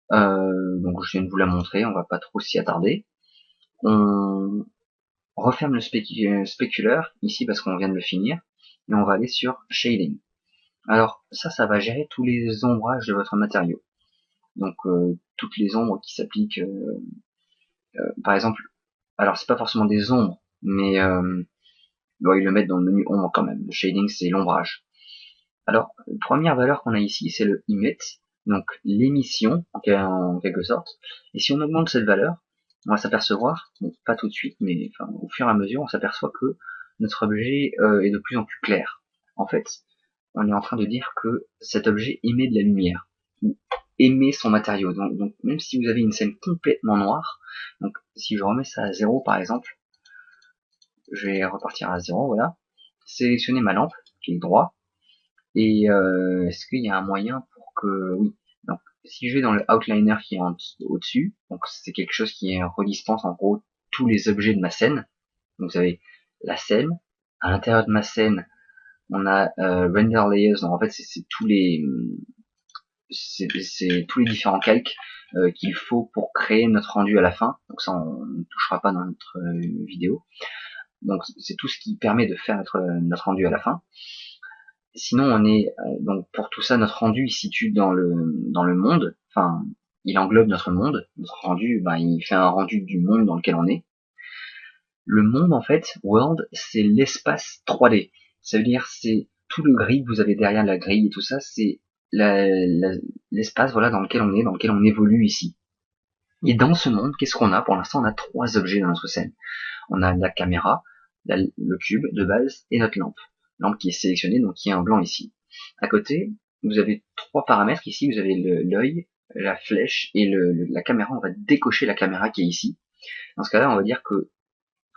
Donc je viens de vous la montrer, on va pas trop s'y attarder. On referme le spéculeur ici parce qu'on vient de le finir, et on va aller sur shading. Alors ça va gérer tous les ombrages de votre matériau. Donc toutes les ombres qui s'appliquent, par exemple, alors c'est pas forcément des ombres, mais bon, ils le mettent dans le menu ombre quand même. Le shading c'est l'ombrage. Alors, première valeur qu'on a ici, c'est le emit, donc l'émission en quelque sorte. Et si on augmente cette valeur, on va s'apercevoir, bon, pas tout de suite, mais enfin, au fur et à mesure, on s'aperçoit que notre objet est de plus en plus clair. En fait, on est en train de dire que cet objet émet de la lumière, ou émet son matériau. Donc même si vous avez une scène complètement noire, donc si je remets ça à 0 par exemple, je vais repartir à 0, voilà, sélectionner ma lampe, qui est droit, et est-ce qu'il y a un moyen pour que... Oui. Donc, si je vais dans le outliner qui est au-dessus, donc c'est quelque chose qui redispense en gros tous les objets de ma scène. Donc vous avez la scène. À l'intérieur de ma scène, on a render layers. Donc en fait, c'est tous les tous les différents calques qu'il faut pour créer notre rendu à la fin. Donc ça, on ne touchera pas dans notre vidéo. Donc c'est tout ce qui permet de faire notre rendu à la fin. Sinon, on est donc pour tout ça, notre rendu il se situe dans le monde. Enfin, il englobe notre monde. Notre rendu, ben, il fait un rendu du monde dans lequel on est. Le monde, en fait, world, c'est l'espace 3D. Ça veut dire c'est tout le gris que vous avez derrière la grille et tout ça, c'est l'espace voilà dans lequel on est, dans lequel on évolue ici. Et dans ce monde, qu'est-ce qu'on a? Pour l'instant, on a 3 objets dans notre scène. On a la caméra, le cube de base et notre lampe. Lampe qui est sélectionnée, donc qui est en blanc ici. À côté, vous avez 3 paramètres ici. Vous avez l'œil, la flèche et la caméra. On va décocher la caméra qui est ici. Dans ce cas-là, on va dire que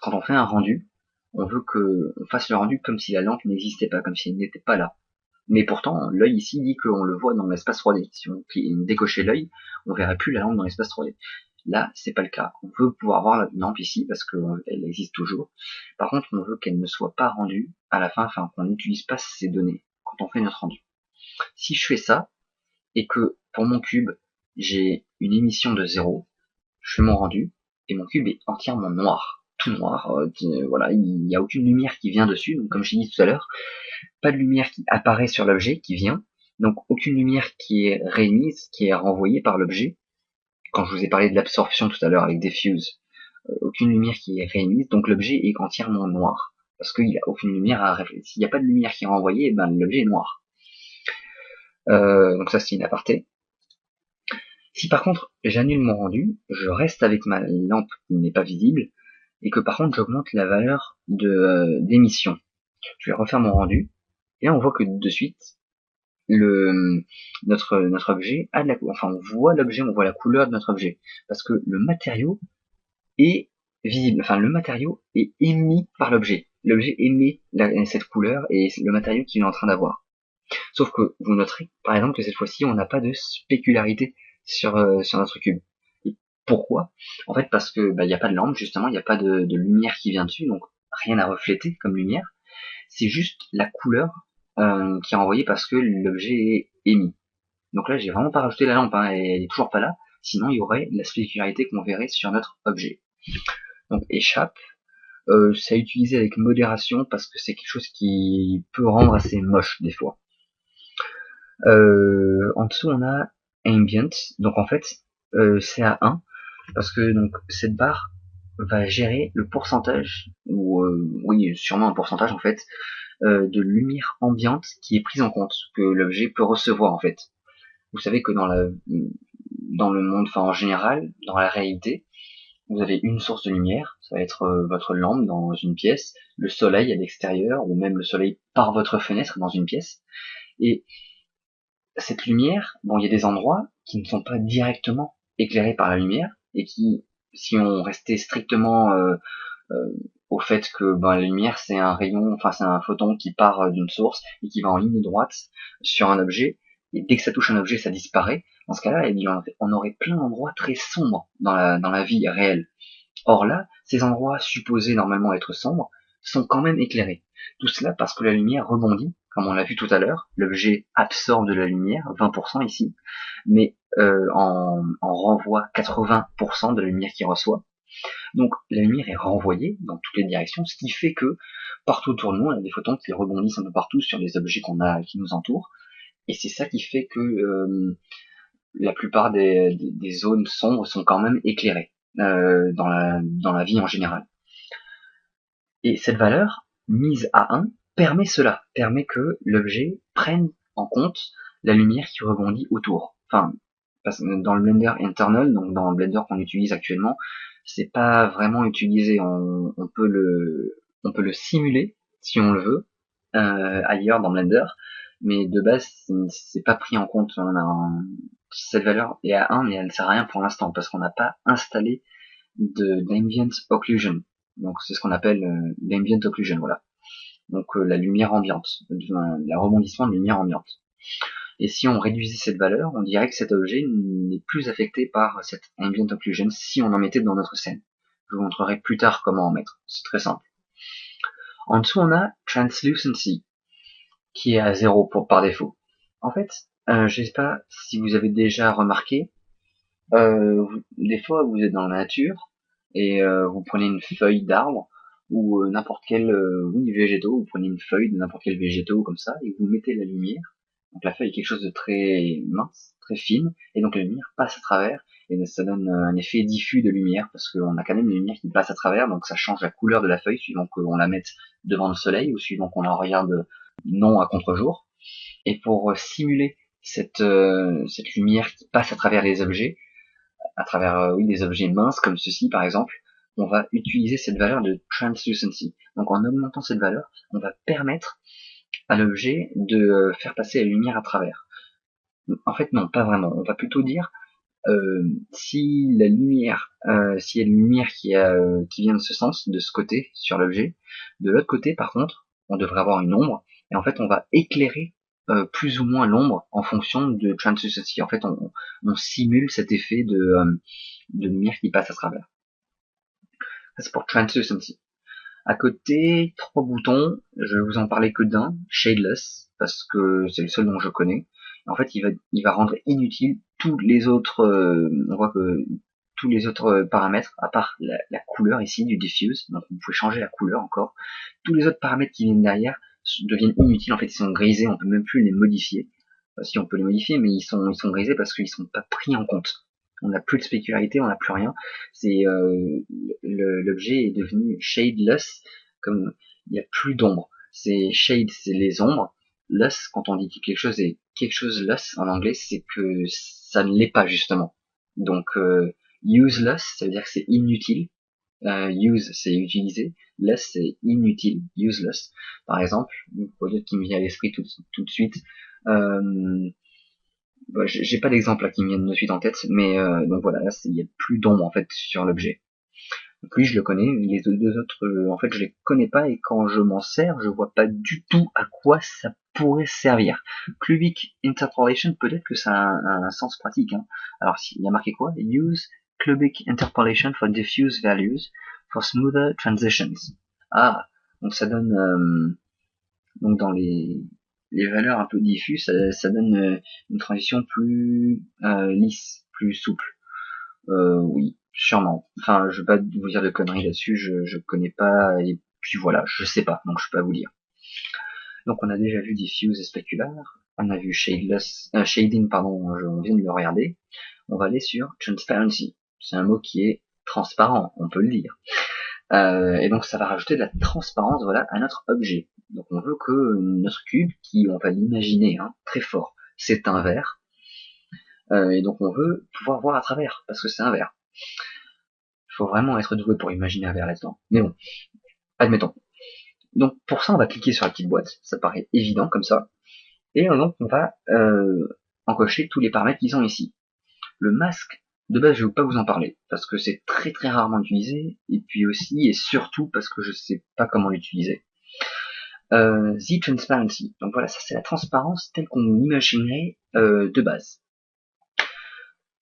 quand on fait un rendu, on veut qu'on fasse le rendu comme si la lampe n'existait pas, comme si elle n'était pas là. Mais pourtant, l'œil ici dit qu'on le voit dans l'espace 3D. Si on décochait l'œil, on verrait plus la lampe dans l'espace 3D. Là, c'est pas le cas. On veut pouvoir voir la lampe ici parce qu'elle existe toujours. Par contre, on veut qu'elle ne soit pas rendue à la fin, enfin qu'on n'utilise pas ces données quand on fait notre rendu. Si je fais ça, et que pour mon cube, j'ai une émission de 0, je fais mon rendu, et mon cube est entièrement noir. Tout noir, voilà, il n'y a aucune lumière qui vient dessus, donc comme je l'ai dit tout à l'heure, pas de lumière qui apparaît sur l'objet, qui vient, donc aucune lumière qui est réémise, qui est renvoyée par l'objet. Quand je vous ai parlé de l'absorption tout à l'heure avec diffuse, aucune lumière qui est réémise, donc l'objet est entièrement noir, parce qu'il n'y a aucune lumière à refléter. S'il n'y a pas de lumière qui est renvoyée, ben l'objet est noir. Donc ça c'est une aparté. Si par contre j'annule mon rendu, je reste avec ma lampe qui n'est pas visible, et que par contre j'augmente la valeur d'émission. Je vais refaire mon rendu, et là on voit que de suite, notre objet a de la couleur. Enfin on voit l'objet, on voit la couleur de notre objet. Parce que le matériau est visible, enfin le matériau est émis par l'objet. L'objet émet cette couleur et le matériau qu'il est en train d'avoir. Sauf que vous noterez, par exemple, que cette fois-ci, on n'a pas de spécularité sur notre cube. Et pourquoi? En fait, parce que il n'y a pas de lampe, justement, il n'y a pas de lumière qui vient dessus, donc rien à refléter comme lumière. C'est juste la couleur qui est envoyée parce que l'objet est émis. Donc là, j'ai vraiment pas rajouté la lampe, hein, et elle est toujours pas là. Sinon, il y aurait la spécularité qu'on verrait sur notre objet. Donc échappe, c'est à utiliser avec modération parce que c'est quelque chose qui peut rendre assez moche des fois. En dessous on a ambient, donc en fait c'est à 1 parce que donc cette barre va gérer le pourcentage ou oui sûrement un pourcentage en fait de lumière ambiante qui est prise en compte, que l'objet peut recevoir en fait. Vous savez que dans le monde, enfin en général, dans la réalité, vous avez une source de lumière, ça va être votre lampe dans une pièce, le soleil à l'extérieur, ou même le soleil par votre fenêtre dans une pièce. Et cette lumière, bon, il y a des endroits qui ne sont pas directement éclairés par la lumière, et qui, si on restait strictement au fait que la lumière c'est un rayon, enfin c'est un photon qui part d'une source et qui va en ligne droite sur un objet, et dès que ça touche un objet, ça disparaît. Dans ce cas-là, on aurait plein d'endroits très sombres dans la vie réelle. Or là, ces endroits supposés normalement être sombres sont quand même éclairés. Tout cela parce que la lumière rebondit, comme on l'a vu tout à l'heure, l'objet absorbe de la lumière, 20% ici, mais en renvoie 80% de la lumière qu'il reçoit. Donc la lumière est renvoyée dans toutes les directions, ce qui fait que partout autour de nous, on a des photons qui rebondissent un peu partout sur les objets qui nous entourent, et c'est ça qui fait que la plupart des zones sombres sont quand même éclairées dans la vie en général. Et cette valeur, mise à 1, permet cela, permet que l'objet prenne en compte la lumière qui rebondit autour. Enfin, dans le Blender internal, donc dans le Blender qu'on utilise actuellement, c'est pas vraiment utilisé. On peut le simuler si on le veut ailleurs dans Blender, mais de base c'est pas pris en compte. Cette valeur est à 1, mais elle ne sert à rien pour l'instant parce qu'on n'a pas installé d'ambient occlusion. Donc c'est ce qu'on appelle l'ambient occlusion, voilà. Donc la lumière ambiante, le rebondissement de lumière ambiante. Et si on réduisait cette valeur, on dirait que cet objet n'est plus affecté par cette ambient occlusion si on en mettait dans notre scène. Je vous montrerai plus tard comment en mettre. C'est très simple. En dessous, on a translucency, qui est à 0 par défaut. En fait, je sais pas si vous avez déjà remarqué, des fois vous êtes dans la nature et vous prenez une feuille d'arbre ou n'importe quel végétaux, vous prenez une feuille de n'importe quel végétaux comme ça et vous mettez la lumière. Donc la feuille est quelque chose de très mince, très fine, et donc la lumière passe à travers, et ça donne un effet diffus de lumière, parce qu'on a quand même une lumière qui passe à travers, donc ça change la couleur de la feuille, suivant qu'on la mette devant le soleil, ou suivant qu'on la regarde non à contre-jour. Et pour simuler cette lumière qui passe à travers les objets, à travers des objets minces comme ceci par exemple, on va utiliser cette valeur de translucency. Donc en augmentant cette valeur, on va permettre à l'objet de faire passer la lumière à travers. En fait non, pas vraiment. On va plutôt dire si la lumière, s'il y a une lumière qui vient de ce sens, de ce côté, sur l'objet, de l'autre côté, par contre, on devrait avoir une ombre, et en fait, on va éclairer plus ou moins l'ombre en fonction de translucency. En fait, on simule cet effet de lumière qui passe à travers. Ça, c'est pour translucency. À côté, 3 boutons, je vais vous en parler que d'un, shadeless, parce que c'est le seul dont je connais. En fait, il va rendre inutile tous les autres, on voit que tous les autres paramètres, à part la couleur ici du diffuse, donc vous pouvez changer la couleur encore. Tous les autres paramètres qui viennent derrière deviennent inutiles, en fait ils sont grisés, on peut même plus les modifier. Si on peut les modifier, mais ils sont grisés parce qu'ils sont pas pris en compte. On n'a plus de spécularité, on n'a plus rien. C'est l'objet est devenu shadeless, comme il n'y a plus d'ombre. C'est shade, c'est les ombres. Less, quand on dit que quelque chose est quelque chose less en anglais, c'est que ça ne l'est pas justement. Donc useless, ça vede dire que c'est inutile. Use, c'est utiliser. Less, c'est inutile. Useless. Par exemple, pour d'autres qui me vient à l'esprit tout de suite. J'ai pas d'exemple là qui me viennent de suite en tête, mais donc voilà, là il y a plus d'ombre en fait sur l'objet. Donc lui je le connais, les deux autres en fait je les connais pas et quand je m'en sers, je vois pas du tout à quoi ça pourrait servir. Cubic Interpolation, peut-être que ça a un sens pratique. Hein. Alors il y a marqué quoi? Use Cubic Interpolation for diffuse values for smoother transitions. Ah, donc ça donne donc dans les valeurs un peu diffuses, ça donne une transition plus lisse, plus souple. Oui, sûrement. Enfin, je vais pas vous dire de conneries là-dessus, je connais pas, et puis voilà, je sais pas, donc je peux pas vous dire. Donc on a déjà vu diffuse et specular, on a vu shadeless, shading, pardon, on vient de le regarder. On va aller sur transparency. C'est un mot qui est transparent, on peut le dire. Et donc ça va rajouter de la transparence, voilà, à notre objet. Donc on veut que notre cube, qui on va l'imaginer très fort, c'est un verre, et donc on veut pouvoir voir à travers, parce que c'est un verre. Il faut vraiment être doué pour imaginer un verre là-dedans. Mais bon, admettons. Donc pour ça on va cliquer sur la petite boîte, ça paraît évident comme ça, et donc on va encocher tous les paramètres qui sont ici. Le masque, de base je ne vais pas vous en parler, parce que c'est très très rarement utilisé, et puis aussi et surtout parce que je sais pas comment l'utiliser. The transparency. Donc voilà, ça c'est la transparence telle qu'on l'imaginerait de base.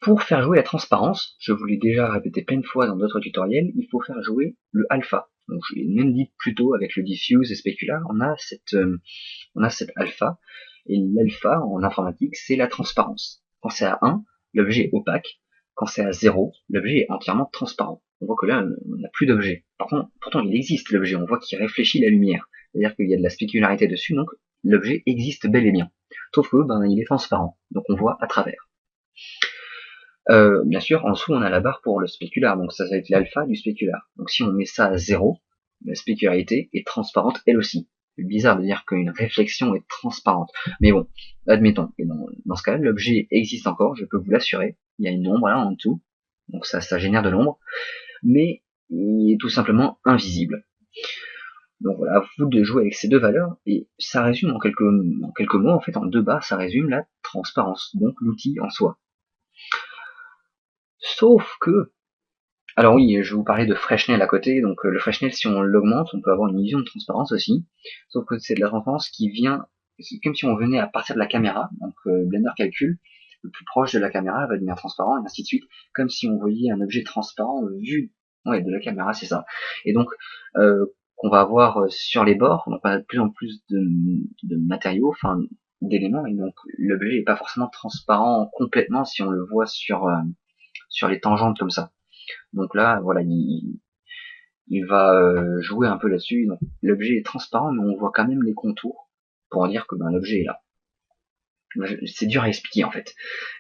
Pour faire jouer la transparence, je vous l'ai déjà répété plein de fois dans d'autres tutoriels, il faut faire jouer le alpha. Donc je l'ai même dit plus tôt avec le diffuse et specular, on a cette alpha, et l'alpha en informatique c'est la transparence. Quand c'est à 1, l'objet est opaque, quand c'est à 0, l'objet est entièrement transparent. On voit que là, on n'a plus d'objet. Pourtant, il existe l'objet, on voit qu'il réfléchit la lumière. C'est-à-dire qu'il y a de la spécularité dessus, donc l'objet existe bel et bien. Sauf que, il est transparent, donc on voit à travers. Bien sûr, en dessous, on a la barre pour le spécular, donc ça va être l'alpha du spécular. Donc si on met ça à 0, la spécularité est transparente elle aussi. C'est bizarre de dire qu'une réflexion est transparente. Mais bon, admettons. Et dans ce cas-là, l'objet existe encore, je peux vous l'assurer. Il y a une ombre là en dessous. Donc ça génère de l'ombre. Mais il est tout simplement invisible. Donc voilà, à vous de jouer avec ces deux valeurs. Et ça résume en quelques mots, en fait, en deux barres, ça résume la transparence. Donc l'outil en soi. Sauf que, alors oui, je vais vous parler de Fresnel à côté, donc le Fresnel, si on l'augmente, on peut avoir une illusion de transparence aussi, sauf que c'est de la transparence qui vient, c'est comme si on venait à partir de la caméra, donc Blender calcule, le plus proche de la caméra va devenir transparent, et ainsi de suite, comme si on voyait un objet transparent vu de la caméra, c'est ça. Et donc, qu'on va avoir sur les bords, donc on a de plus en plus de matériaux, enfin d'éléments, et donc l'objet n'est pas forcément transparent complètement si on le voit sur les tangentes comme ça. Donc là, voilà, il va jouer un peu là-dessus. Donc l'objet est transparent, mais on voit quand même les contours pour dire que l'objet est là. C'est dur à expliquer en fait,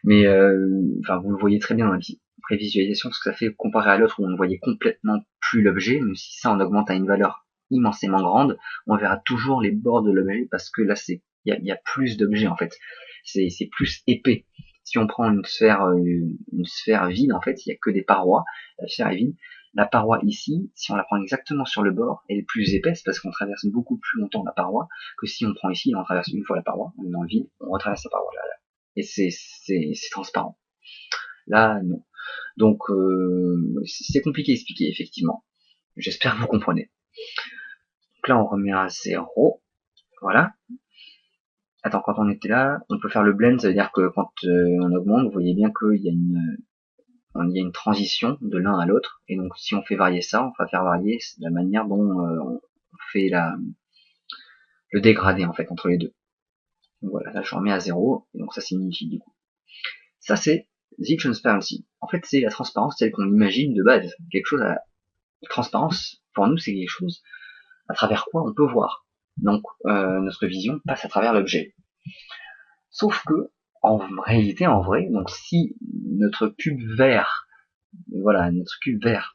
mais vous le voyez très bien dans la prévisualisation, ce que ça fait comparé à l'autre où on ne voyait complètement plus l'objet. Même si ça on augmente à une valeur immensément grande, on verra toujours les bords de l'objet parce que là il y a plus d'objets en fait, c'est plus épais. Si on prend une sphère vide, en fait, il n'y a que des parois, la sphère est vide. La paroi ici, si on la prend exactement sur le bord, elle est plus épaisse parce qu'on traverse beaucoup plus longtemps la paroi que si on prend ici, on traverse une fois la paroi, on est dans le vide, on retraverse la paroi là. Et c'est transparent. Là, non. Donc, c'est compliqué à expliquer, effectivement. J'espère que vous comprenez. Donc là, on remet à 0. Voilà. Attends, quand on était là, on peut faire le blend, ça veut dire que quand on augmente, vous voyez bien qu'il y a une transition de l'un à l'autre. Et donc, si on fait varier ça, on va faire varier la manière dont on fait le dégradé, en fait, entre les deux. Donc voilà, là, je remets à 0. Et donc, ça signifie, du coup. Ça, c'est the transparency. En fait, c'est la transparence telle qu'on l'imagine de base. Quelque chose à transparence, pour nous, c'est quelque chose à travers quoi on peut voir. Donc, notre vision passe à travers l'objet. Sauf que, en réalité, en vrai, donc si notre cube vert, voilà, notre cube vert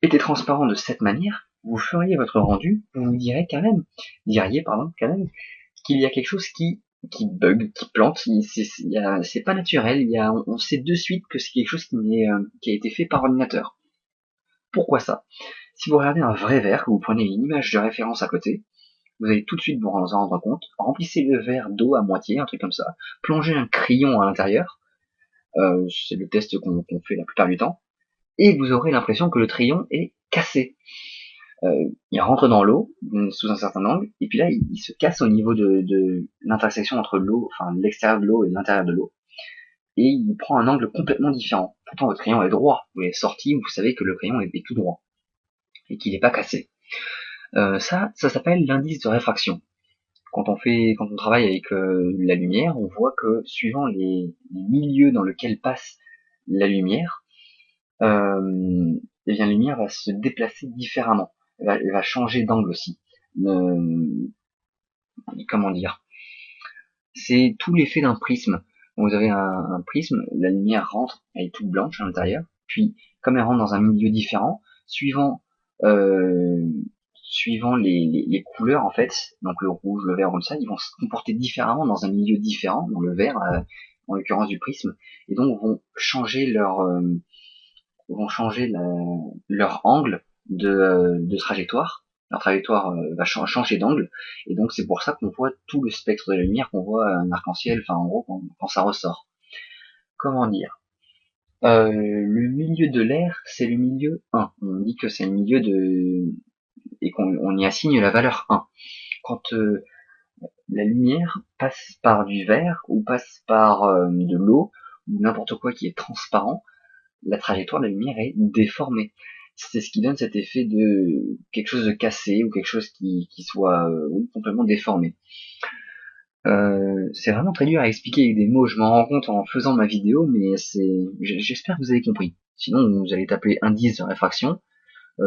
était transparent de cette manière, vous feriez votre rendu, vous diriez quand même qu'il y a quelque chose qui bug, qui plante, c'est pas naturel, on sait de suite que c'est quelque chose qui a été fait par ordinateur. Pourquoi ça? Si vous regardez un vrai verre, que vous prenez une image de référence à côté, vous allez tout de suite vous en rendre compte, remplissez le verre d'eau à moitié, un truc comme ça, plongez un crayon à l'intérieur, c'est le test qu'on fait la plupart du temps, et vous aurez l'impression que le crayon est cassé. Il rentre dans l'eau sous un certain angle, et puis là il se casse au niveau de l'intersection entre l'eau, enfin l'extérieur de l'eau et l'intérieur de l'eau, et il prend un angle complètement différent. Pourtant votre crayon est droit, vous l'avez sorti, vous savez que le crayon est tout droit, et qu'il n'est pas cassé. Ça s'appelle l'indice de réfraction. Quand on travaille avec la lumière, on voit que suivant les milieux dans lesquels passe la lumière, eh bien la lumière va se déplacer différemment. Elle va changer d'angle aussi. Comment dire? C'est tout l'effet d'un prisme. Vous avez un prisme, la lumière rentre, elle est toute blanche à l'intérieur, puis comme elle rentre dans un milieu différent, euh, suivant les couleurs en fait, donc le rouge, le vert comme ça, ils vont se comporter différemment dans un milieu différent, dans le vert, en l'occurrence du prisme, et donc vont changer leur angle de trajectoire. Leur trajectoire va changer d'angle, et donc c'est pour ça qu'on voit tout le spectre de la lumière, qu'on voit un arc-en-ciel, enfin en gros quand ça ressort. Comment dire? Le milieu de l'air, c'est le milieu 1. On dit que c'est le milieu et qu'on y assigne la valeur 1. Quand la lumière passe par du verre ou passe par de l'eau ou n'importe quoi qui est transparent, la trajectoire de la lumière est déformée. C'est ce qui donne cet effet de quelque chose de cassé ou quelque chose qui soit complètement déformé. C'est vraiment très dur à expliquer avec des mots, je m'en rends compte en faisant ma vidéo, mais j'espère que vous avez compris. Sinon, vous allez taper indice de réfraction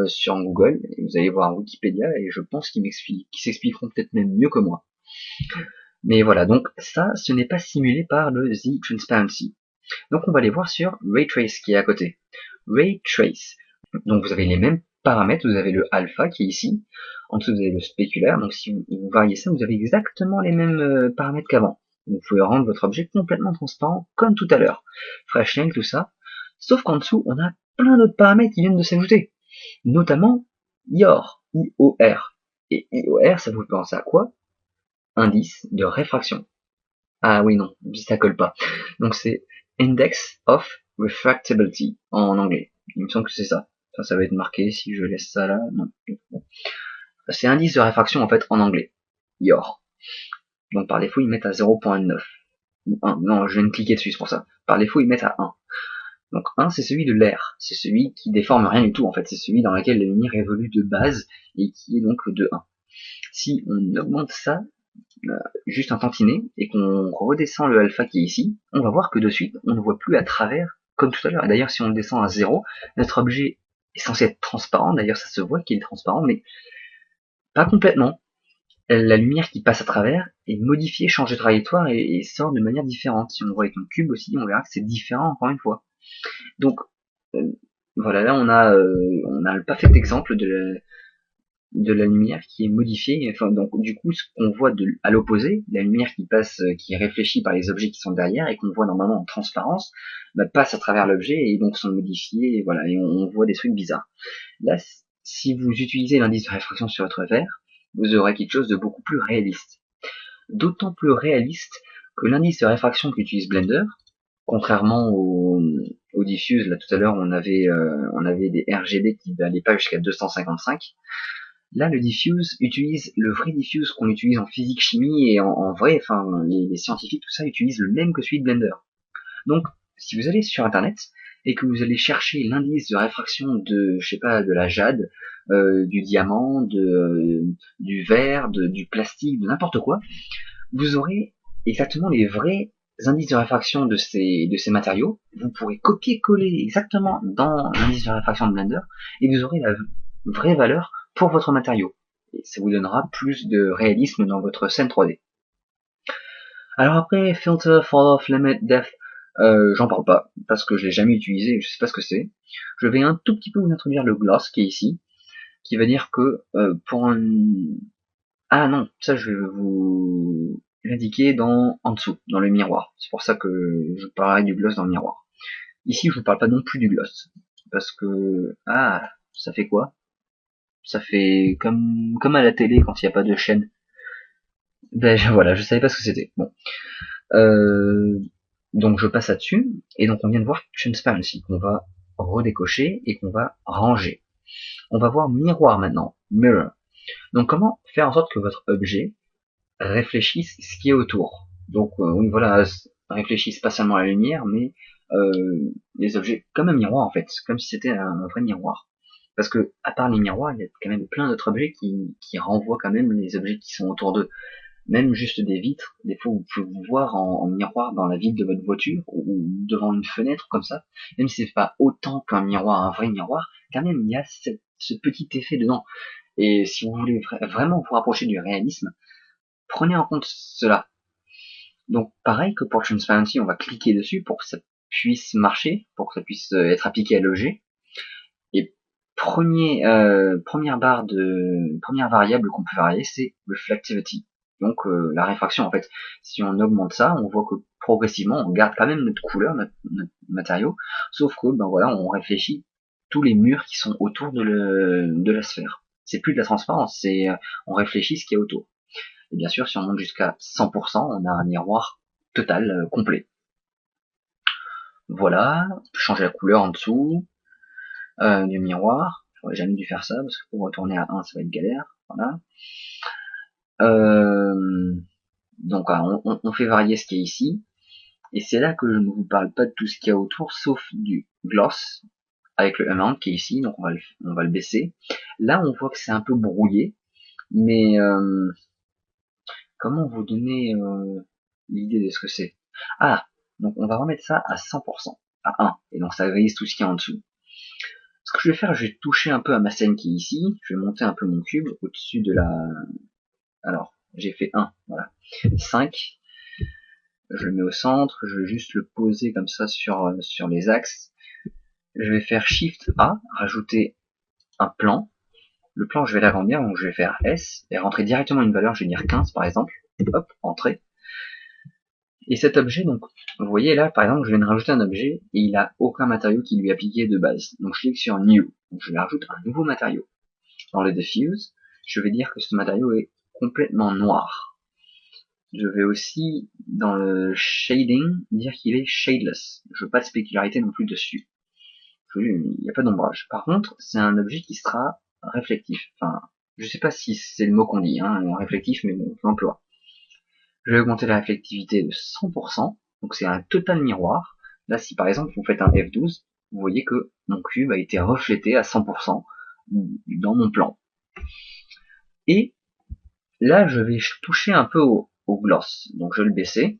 sur Google, et vous allez voir Wikipédia, et je pense qu'ils s'expliqueront peut-être même mieux que moi. Mais voilà, donc ça, ce n'est pas simulé par le The Transparency. Donc on va aller voir sur Ray Trace qui est à côté. Ray Trace. Donc vous avez les mêmes paramètres, vous avez le alpha qui est ici, en dessous vous avez le spéculaire, donc si vous variez ça, vous avez exactement les mêmes paramètres qu'avant. Vous pouvez rendre votre objet complètement transparent comme tout à l'heure. Freshnel, tout ça. Sauf qu'en dessous, on a plein d'autres paramètres qui viennent de s'ajouter. Notamment IOR, IOR. Et IOR, ça vous fait penser à quoi? Indice de réfraction. Ah oui, non, ça colle pas. Donc c'est Index of Refractability en anglais. Il me semble que c'est ça. Ça va être marqué si je laisse ça là. Non. Bon. C'est indice de réfraction en fait en anglais. IOR. Donc par défaut ils mettent à 0.9. Ou 1. Non, je viens de cliquer dessus, c'est pour ça. Par défaut ils mettent à 1. Donc 1 c'est celui de l'air. C'est celui qui déforme rien du tout en fait. C'est celui dans lequel la lumière évolue de base et qui est donc de 1. Si on augmente ça, juste un tantinet, et qu'on redescend le alpha qui est ici, on va voir que de suite, on ne voit plus à travers, comme tout à l'heure. D'ailleurs, si on le descend à 0, notre objet est censé être transparent, d'ailleurs ça se voit qu'il est transparent, mais pas complètement. La lumière qui passe à travers est modifiée, change de trajectoire et sort de manière différente. Si on voit avec un cube aussi, on verra que c'est différent encore une fois. Donc voilà, là on a le parfait exemple de la lumière qui est modifiée. Enfin, donc du coup, ce qu'on voit à l'opposé, la lumière qui passe, qui est réfléchie par les objets qui sont derrière et qu'on voit normalement en transparence, passe à travers l'objet et donc sont modifiés. Et voilà, et on voit des trucs bizarres. Là, si vous utilisez l'indice de réfraction sur votre verre, vous aurez quelque chose de beaucoup plus réaliste. D'autant plus réaliste que l'indice de réfraction qu'utilise Blender, Contrairement au diffuse, là tout à l'heure on avait des RGB qui n'allaient pas jusqu'à 255. Là le diffuse utilise le vrai diffuse qu'on utilise en physique chimie et en vrai, enfin les scientifiques tout ça utilisent le même que celui de Blender. Donc si vous allez sur internet et que vous allez chercher l'indice de réfraction de, je sais pas, de la jade, du diamant, du verre, du plastique, de n'importe quoi, vous aurez exactement les vrais indices de réfraction de ces matériaux. Vous pourrez copier-coller exactement dans l'indice de réfraction de Blender et vous aurez la vraie valeur pour votre matériau. Et ça vous donnera plus de réalisme dans votre scène 3D. Alors après, Filter, Fall Off, Limit, Depth, j'en parle pas, parce que je l'ai jamais utilisé, je sais pas ce que c'est. Je vais un tout petit peu vous introduire le gloss qui est ici, qui va dire que pour un... Ah non, ça je vais vous l'indiquer en dessous, dans le miroir. C'est pour ça que je parlerai du gloss dans le miroir. Ici, je vous parle pas non plus du gloss, parce que... Ah, ça fait quoi? Ça fait comme à la télé quand il n'y a pas de chaîne. Ben voilà, je savais pas ce que c'était. Bon. Euh, donc je passe là-dessus, et donc on vient de voir Transparency, qu'on va redécocher et qu'on va ranger. On va voir miroir maintenant, mirror. Donc comment faire en sorte que votre objet réfléchisse ce qui est autour. Donc oui voilà, réfléchisse pas seulement à la lumière, mais les objets comme un miroir en fait, comme si c'était un vrai miroir. Parce que à part les miroirs, il y a quand même plein d'autres objets qui renvoient quand même les objets qui sont autour d'eux. Même juste des vitres, des fois vous pouvez vous voir en miroir dans la vitre de votre voiture ou devant une fenêtre comme ça, même si c'est pas autant qu'un miroir, un vrai miroir, quand même il y a ce petit effet dedans. Et si vous voulez vraiment vous rapprocher du réalisme, prenez en compte cela. Donc pareil que pour Transparency, on va cliquer dessus pour que ça puisse marcher, pour que ça puisse être appliqué à l'objet. Et première variable qu'on peut varier, c'est Reflectivity. Donc la réfraction en fait. Si on augmente ça, on voit que progressivement on garde quand même notre couleur, notre matériau, sauf que ben voilà, on réfléchit tous les murs qui sont autour de la sphère. C'est plus de la transparence, c'est on réfléchit ce qui est autour. Et bien sûr, si on monte jusqu'à 100%, on a un miroir total, complet. Voilà, on peut changer la couleur en dessous du miroir. J'aurais jamais dû faire ça, parce que pour retourner à 1, ça va être galère. Voilà. Euh, donc on fait varier ce qui est ici. Et c'est là que je ne vous parle pas de tout ce qu'il y a autour, sauf du gloss, avec le amount qui est ici, donc on va le baisser. Là, on voit que c'est un peu brouillé, mais comment vous donner l'idée de ce que c'est? Ah, donc on va remettre ça à 100%, à 1, et donc ça grise tout ce qui est en dessous. Ce que je vais faire, je vais toucher un peu à ma scène qui est ici, je vais monter un peu mon cube au-dessus de la... Alors, j'ai fait 1, voilà. 5, je le mets au centre, je vais juste le poser comme ça sur les axes. Je vais faire Shift A, rajouter un plan. Le plan, je vais l'agrandir, donc je vais faire S, et rentrer directement une valeur, je vais dire 15 par exemple. Hop, entrée. Et cet objet, donc, vous voyez là, par exemple, je viens de rajouter un objet et il a aucun matériau qui lui est appliqué de base. Donc je clique sur New. Donc je lui rajoute un nouveau matériau. Dans le diffuse, je vais dire que ce matériau est complètement noir. Je vais aussi, dans le shading, dire qu'il est shadeless. Je veux pas de spécularité non plus dessus. Il n'y a pas d'ombrage. Par contre, c'est un objet qui sera réflectif. Enfin, je sais pas si c'est le mot qu'on dit, hein, réflectif, mais bon, je l'emploie. Je vais augmenter la réflectivité de 100%, donc c'est un total miroir. Là, si par exemple vous faites un F12, vous voyez que mon cube a été reflété à 100% dans mon plan. Et là, je vais toucher un peu au gloss, donc je vais le baisser.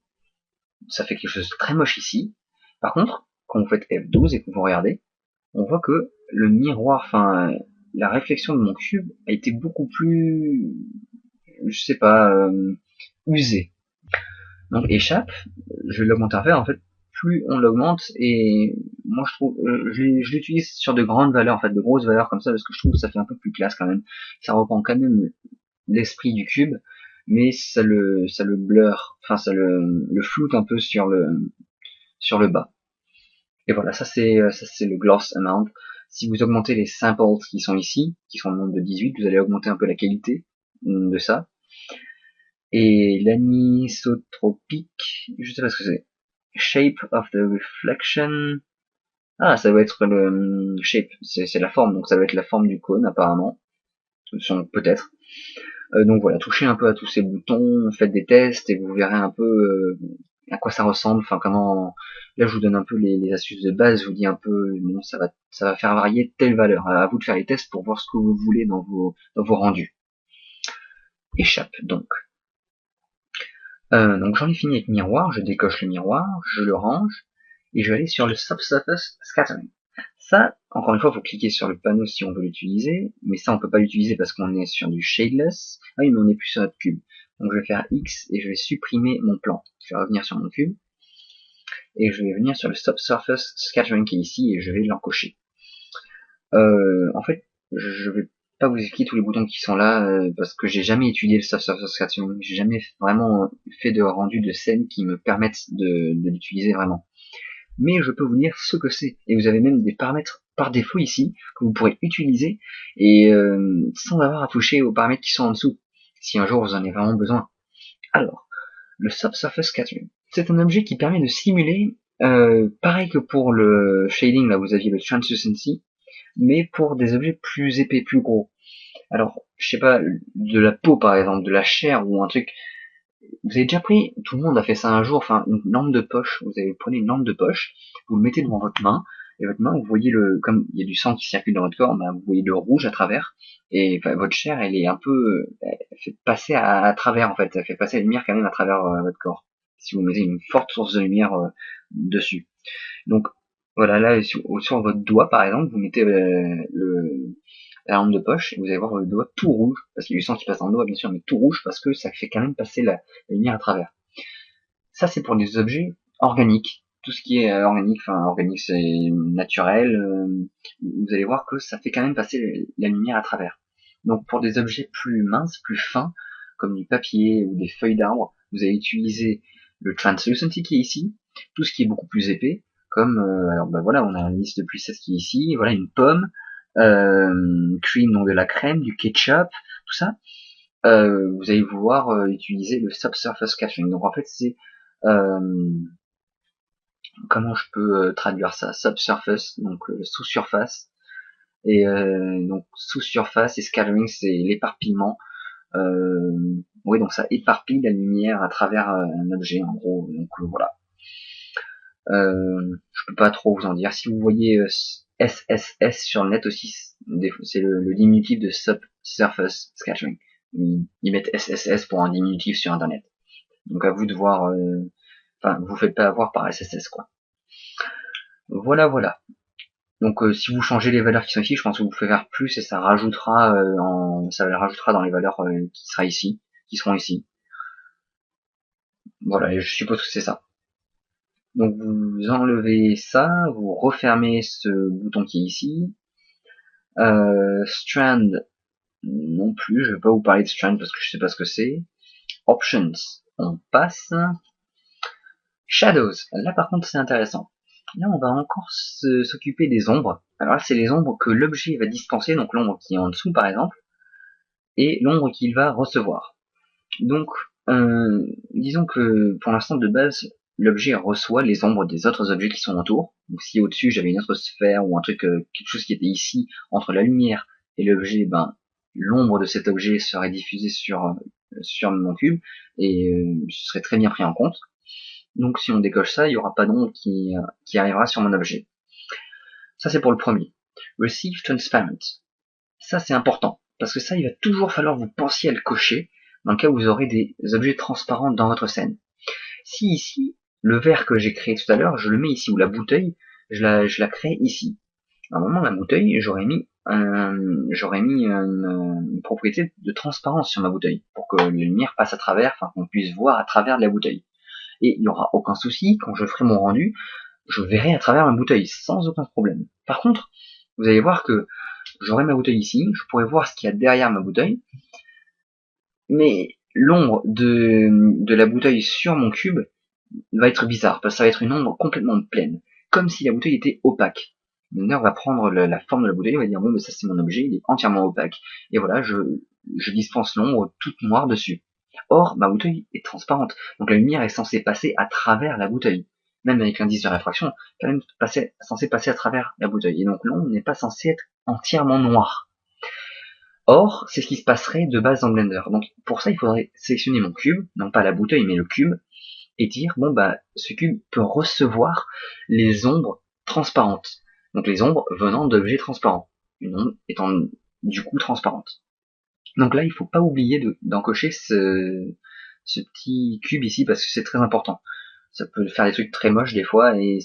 Ça fait quelque chose de très moche ici. Par contre, quand vous faites F12 et que vous regardez, on voit que le miroir, enfin la réflexion de mon cube a été beaucoup plus, je sais pas, usée. Donc échappe, je vais l'augmenter à faire, en fait, plus on l'augmente, et moi je trouve, je l'utilise sur de grandes valeurs, en fait, de grosses valeurs comme ça, parce que je trouve que ça fait un peu plus classe quand même. Ça reprend quand même l'esprit du cube, mais ça le blur, enfin ça le floute un peu sur le bas. Et voilà, ça c'est le gloss amount. Si vous augmentez les samples qui sont ici, qui sont au nombre de 18, vous allez augmenter un peu la qualité de ça. Et l'anisotropique, je sais pas ce que c'est. shape of the reflection. Ah, ça doit être le shape, c'est la forme, donc ça doit être la forme du cône apparemment, peut-être. Donc voilà, touchez un peu à tous ces boutons, faites des tests et vous verrez un peu à quoi ça ressemble, enfin comment. Là je vous donne un peu les astuces de base, je vous dis un peu bon ça va faire varier telle valeur. À vous de faire les tests pour voir ce que vous voulez dans vos rendus. Échappe donc. Donc j'en ai fini avec miroir, je décoche le miroir, je le range, et je vais aller sur le Subsurface Scattering. Ça, encore une fois, il faut cliquer sur le panneau si on veut l'utiliser, mais ça on peut pas l'utiliser parce qu'on est sur du shadeless. Ah oui, mais on est plus sur notre cube. Donc je vais faire X et je vais supprimer mon plan. Je vais revenir sur mon cube, et je vais venir sur le Subsurface Scattering qui est ici, et je vais l'encocher. En fait, je vais pas vous expliquer tous les boutons qui sont là, parce que j'ai jamais étudié le Subsurface Scattering, j'ai jamais vraiment fait de rendu de scène qui me permettent de l'utiliser vraiment. Mais je peux vous dire ce que c'est. Et vous avez même des paramètres par défaut ici que vous pourrez utiliser et sans avoir à toucher aux paramètres qui sont en dessous, si un jour vous en avez vraiment besoin. Alors, le Subsurface Scattering, c'est un objet qui permet de simuler, pareil que pour le shading, là vous aviez le Translucency, mais pour des objets plus épais, plus gros. Alors, je sais pas, de la peau par exemple, de la chair ou un truc. Vous avez déjà pris, tout le monde a fait ça un jour, enfin une lampe de poche. Vous prenez une lampe de poche, vous le mettez devant votre main, et votre main, vous voyez comme il y a du sang qui circule dans votre corps, ben, vous voyez le rouge à travers, et enfin, votre chair, elle est un peu, elle fait passer à travers en fait, elle fait passer la lumière quand même à travers votre corps. Si vous mettez une forte source de lumière dessus. Donc voilà, là sur votre doigt par exemple, vous mettez la lampe de poche et vous allez voir le doigt tout rouge, parce qu'il y a du sang qui passe dans le doigt bien sûr, mais tout rouge parce que ça fait quand même passer la lumière à travers. Ça c'est pour des objets organiques. Tout ce qui est organique, enfin organique c'est naturel, vous allez voir que ça fait quand même passer la lumière à travers. Donc pour des objets plus minces, plus fins, comme du papier ou des feuilles d'arbre, vous allez utiliser le translucency qui est ici, tout ce qui est beaucoup plus épais, comme alors ben voilà, on a une liste de presets qui est ici, voilà une pomme, cream donc de la crème, du ketchup, tout ça. Vous allez pouvoir utiliser le subsurface scattering. Donc en fait c'est comment je peux traduire ça, subsurface, donc sous-surface, et donc sous-surface et scattering c'est l'éparpillement. Oui, donc ça éparpille la lumière à travers un objet en gros. Donc voilà. Je peux pas trop vous en dire. Si vous voyez SSS sur le net aussi, c'est le diminutif de Subsurface Scattering. Ils mettent SSS pour un diminutif sur internet. Donc à vous de voir. Enfin, vous faites pas avoir par SSS quoi. Voilà, voilà. Donc si vous changez les valeurs qui sont ici, je pense que vous pouvez faire plus et ça rajoutera ça le rajoutera dans les valeurs qui seront ici. Voilà, et je suppose que c'est ça. Donc vous enlevez ça, vous refermez ce bouton qui est ici. Strand, non plus, je vais pas vous parler de Strand parce que je sais pas ce que c'est. Options, on passe. Shadows, là par contre c'est intéressant. Là on va encore s'occuper des ombres. Alors là c'est les ombres que l'objet va dispenser, donc l'ombre qui est en dessous par exemple, et l'ombre qu'il va recevoir. Donc disons que pour l'instant de base, l'objet reçoit les ombres des autres objets qui sont autour. Donc si au-dessus j'avais une autre sphère ou un truc, quelque chose qui était ici, entre la lumière et l'objet, ben l'ombre de cet objet serait diffusée sur mon cube, et ce serait très bien pris en compte. Donc si on décoche ça, il n'y aura pas d'ombre qui arrivera sur mon objet. Ça c'est pour le premier. Receive Transparent. Ça c'est important, parce que ça il va toujours falloir vous pensiez à le cocher, dans le cas où vous aurez des objets transparents dans votre scène. Si ici, le verre que j'ai créé tout à l'heure, je le mets ici, ou la bouteille, je la crée ici. À un moment, la bouteille, j'aurais mis une propriété de transparence sur ma bouteille, pour que la lumière passe à travers, enfin qu'on puisse voir à travers de la bouteille. Et il n'y aura aucun souci, quand je ferai mon rendu, je verrai à travers ma bouteille, sans aucun problème. Par contre, vous allez voir que j'aurai ma bouteille ici, je pourrai voir ce qu'il y a derrière ma bouteille, mais l'ombre de la bouteille sur mon cube va être bizarre, parce que ça va être une ombre complètement pleine, comme si la bouteille était opaque. Le mineur va prendre la forme de la bouteille, il va dire bon mais ça c'est mon objet, il est entièrement opaque, et voilà, je dispense l'ombre toute noire dessus. Or, ma bouteille est transparente, donc la lumière est censée passer à travers la bouteille. même avec l'indice de réfraction, quand même censé passer à travers la bouteille. Et donc l'ombre n'est pas censée être entièrement noire. Or, c'est ce qui se passerait de base dans le Blender. Donc pour ça, il faudrait sélectionner mon cube, non pas la bouteille, mais le cube, et dire, bon bah, ce cube peut recevoir les ombres transparentes. Donc les ombres venant d'objets transparents. Une ombre étant du coup transparente. Donc là, il faut pas oublier d'encocher ce petit cube ici, parce que c'est très important. Ça peut faire des trucs très moches des fois, et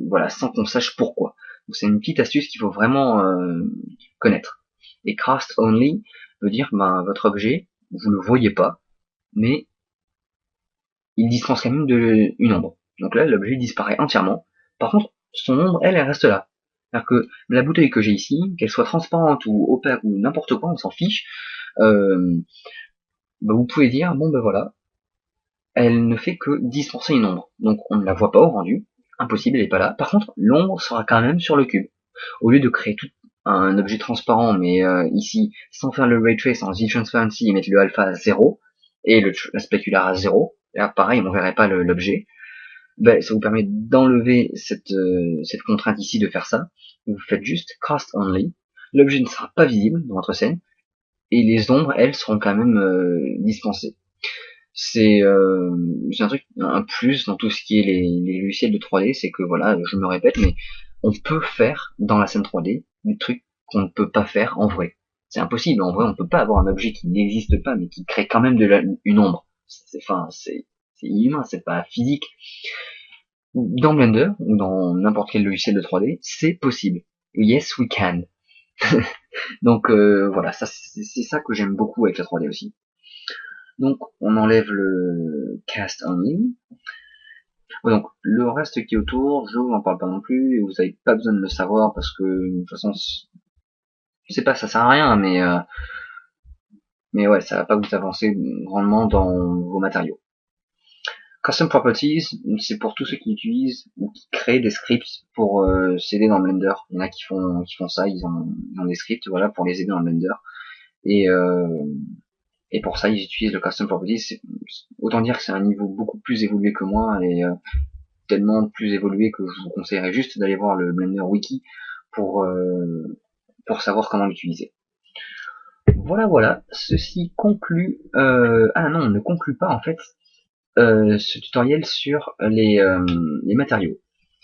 voilà, sans qu'on sache pourquoi. Donc c'est une petite astuce qu'il faut vraiment connaître. Et cast only veut dire, ben, votre objet, vous le voyez pas, mais il dispense quand même une ombre. Donc là, l'objet disparaît entièrement. Par contre, son ombre, elle reste là. C'est-à-dire que la bouteille que j'ai ici, qu'elle soit transparente ou opaque ou n'importe quoi, on s'en fiche, bah vous pouvez dire, bon ben voilà, elle ne fait que dispenser une ombre. Donc on ne la voit pas au rendu, impossible, elle n'est pas là. Par contre, l'ombre sera quand même sur le cube. Au lieu de créer tout un objet transparent, mais ici, sans faire le ray trace en Z-Transparency et mettre le alpha à 0, et la specular à 0, là pareil, on verrait pas l'objet, ben, ça vous permet d'enlever cette contrainte ici de faire ça. Vous faites juste cast only, l'objet ne sera pas visible dans votre scène, et les ombres, elles, seront quand même dispensées. C'est un truc, un plus dans tout ce qui est les logiciels de 3D, c'est que voilà, je me répète, mais on peut faire dans la scène 3D des trucs qu'on ne peut pas faire en vrai. C'est impossible, en vrai, on peut pas avoir un objet qui n'existe pas, mais qui crée quand même une ombre. C'est inhumain, c'est pas physique. Dans Blender, ou dans n'importe quel logiciel de 3D, c'est possible. Yes, we can. Donc voilà, ça c'est ça que j'aime beaucoup avec la 3D aussi. Donc on enlève le cast only. Donc le reste qui est autour, je vous en parle pas non plus, et vous n'avez pas besoin de le savoir parce que de toute façon, je sais pas, ça sert à rien, mais ouais, ça va pas vous avancer grandement dans vos matériaux. Custom Properties, c'est pour tous ceux qui utilisent ou qui créent des scripts pour s'aider dans Blender. Il y en a qui font ça, ils ont des scripts, voilà, pour les aider dans Blender. Et pour ça, ils utilisent le Custom Properties. Autant dire que c'est un niveau beaucoup plus évolué que moi, et tellement plus évolué que je vous conseillerais juste d'aller voir le Blender Wiki pour savoir comment l'utiliser. Voilà, ceci conclut... Ah non, on ne conclut pas en fait ce tutoriel sur les matériaux.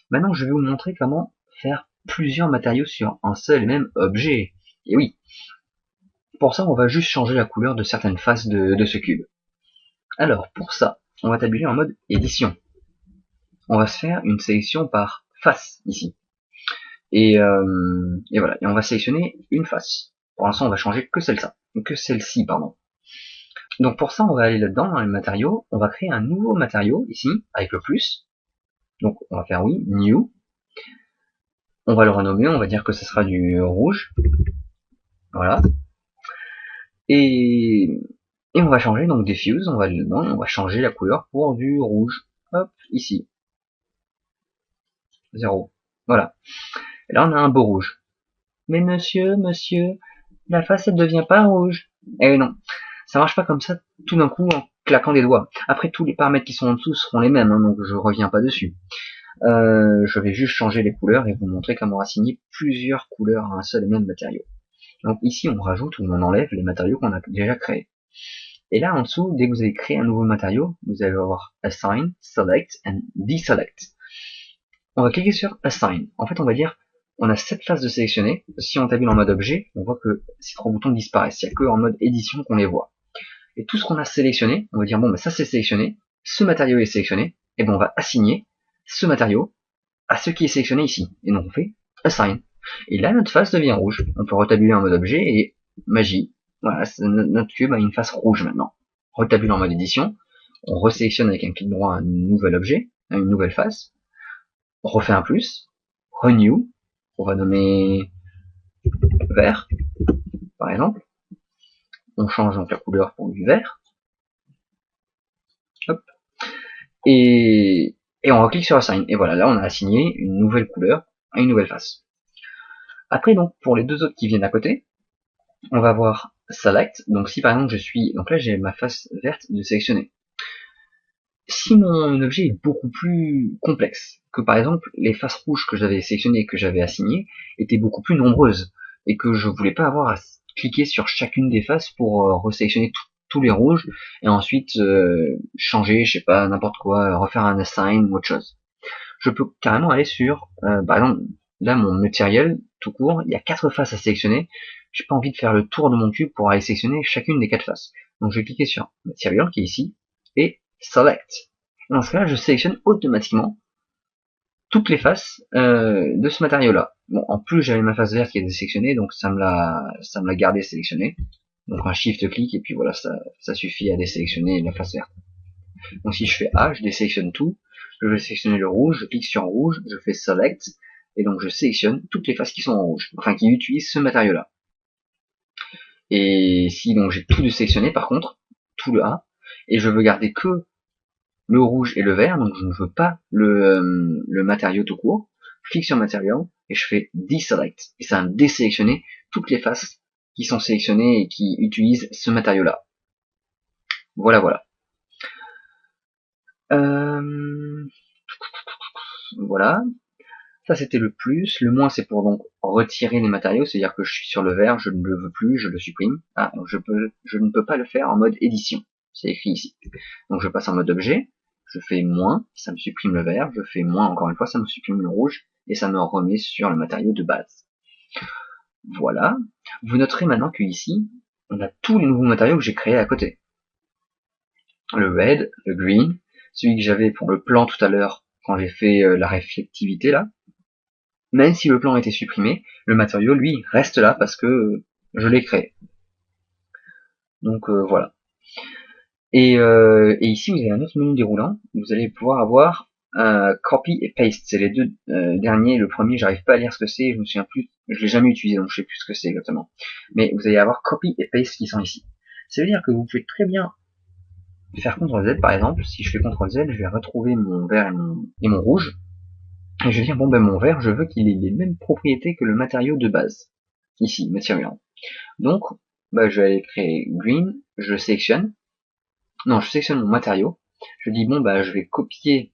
Maintenant, je vais vous montrer comment faire plusieurs matériaux sur un seul et même objet. Et oui, pour ça, on va juste changer la couleur de certaines faces de ce cube. Alors, pour ça, on va tabuler en mode édition. On va se faire une sélection par face, ici. Et voilà, et on va sélectionner une face. Pour l'instant, on va changer que celle-ci, pardon. Donc pour ça, on va aller là-dedans, dans les matériaux, on va créer un nouveau matériau, ici, avec le plus. Donc on va faire oui, new. On va le renommer, on va dire que ce sera du rouge. Voilà. Et on va changer, donc diffuse, on va aller dedans, on va changer la couleur pour du rouge. Hop, ici. 0. Voilà. Et là, on a un beau rouge. Mais monsieur, la face, elle devient pas rouge. Eh non. Ça marche pas comme ça tout d'un coup en claquant des doigts. Après, tous les paramètres qui sont en dessous seront les mêmes, hein, donc je reviens pas dessus. Je vais juste changer les couleurs et vous montrer comment assigner plusieurs couleurs à un seul et même matériau. Donc ici, on rajoute ou on enlève les matériaux qu'on a déjà créés. Et là, en dessous, dès que vous avez créé un nouveau matériau, vous allez avoir Assign, Select and Deselect. On va cliquer sur Assign. En fait, on va dire, on a 7 faces de sélectionner. Si on tabule en mode objet, on voit que ces 3 boutons disparaissent. Il n'y a que en mode édition qu'on les voit. Et tout ce qu'on a sélectionné, on va dire, bon, bah, ça c'est sélectionné, ce matériau est sélectionné, et ben on va assigner ce matériau à ce qui est sélectionné ici. Et donc on fait Assign. Et là, notre face devient rouge. On peut retabuler en mode objet, et magie. Voilà, notre cube a une face rouge maintenant. Retabule en mode édition, on resélectionne avec un clic droit un nouvel objet, une nouvelle face, on refait un plus, renew, on va nommer vert, par exemple. On change donc la couleur pour du vert. Hop. Et on reclique sur Assign. Et voilà, là on a assigné une nouvelle couleur à une nouvelle face. Après donc pour les deux autres qui viennent à côté, on va voir Select. Donc si par exemple donc là j'ai ma face verte de sélectionner. si mon objet est beaucoup plus complexe, que par exemple les faces rouges que j'avais sélectionnées, que j'avais assignées, étaient beaucoup plus nombreuses, et que je voulais pas avoir à cliquer sur chacune des faces pour resélectionner tous les rouges, et ensuite changer, je sais pas, n'importe quoi, refaire un assign ou autre chose. Je peux carrément aller sur, par exemple, là mon matériel tout court, il y a 4 faces à sélectionner, j'ai pas envie de faire le tour de mon cube pour aller sélectionner chacune des 4 faces. Donc je vais cliquer sur Material qui est ici, et Select. Dans ce cas-là, je sélectionne automatiquement toutes les faces de ce matériau-là. Bon, en plus j'avais ma face verte qui est désélectionnée, donc ça me l'a gardé sélectionné. Donc un shift clic et puis voilà, ça suffit à désélectionner la face verte. Donc si je fais A, je désélectionne tout, je vais sélectionner le rouge, je clique sur rouge, je fais Select, et donc je sélectionne toutes les faces qui sont en rouge, enfin qui utilisent ce matériau-là. Et si donc j'ai tout désélectionné par contre, tout le A, et je veux garder que le rouge et le vert, donc je ne veux pas le matériau tout court, je clique sur Material et je fais Deselect, et ça va me désélectionner toutes les faces qui sont sélectionnées et qui utilisent ce matériau-là. Voilà, voilà. Voilà. Ça c'était le plus. Le moins c'est pour donc retirer les matériaux, c'est-à-dire que je suis sur le vert, je ne le veux plus, je le supprime. Ah, donc je ne peux pas le faire en mode édition. C'est écrit ici. Donc je passe en mode objet, je fais moins, ça me supprime le vert, je fais moins encore une fois, ça me supprime le rouge, et ça me remet sur le matériau de base. Voilà. Vous noterez maintenant que ici, on a tous les nouveaux matériaux que j'ai créés à côté. Le red, le green, celui que j'avais pour le plan tout à l'heure quand j'ai fait la réflectivité là. Même si le plan a été supprimé, le matériau lui reste là parce que je l'ai créé. Donc voilà. Et ici vous avez un autre menu déroulant. Vous allez pouvoir avoir copy et paste. C'est les deux derniers. Le premier, j'arrive pas à lire ce que c'est. Je me souviens plus. Je l'ai jamais utilisé, donc je sais plus ce que c'est exactement. Mais vous allez avoir copy et paste qui sont ici. Ça veut dire que vous pouvez très bien faire CTRL Z par exemple. Si je fais CTRL Z, je vais retrouver mon vert et mon rouge. Et je vais dire, bon ben mon vert, je veux qu'il ait les mêmes propriétés que le matériau de base. Ici, material. Donc, bah, je vais aller créer green, je sélectionne. Non, je sélectionne mon matériau. Je dis, bon bah je vais copier,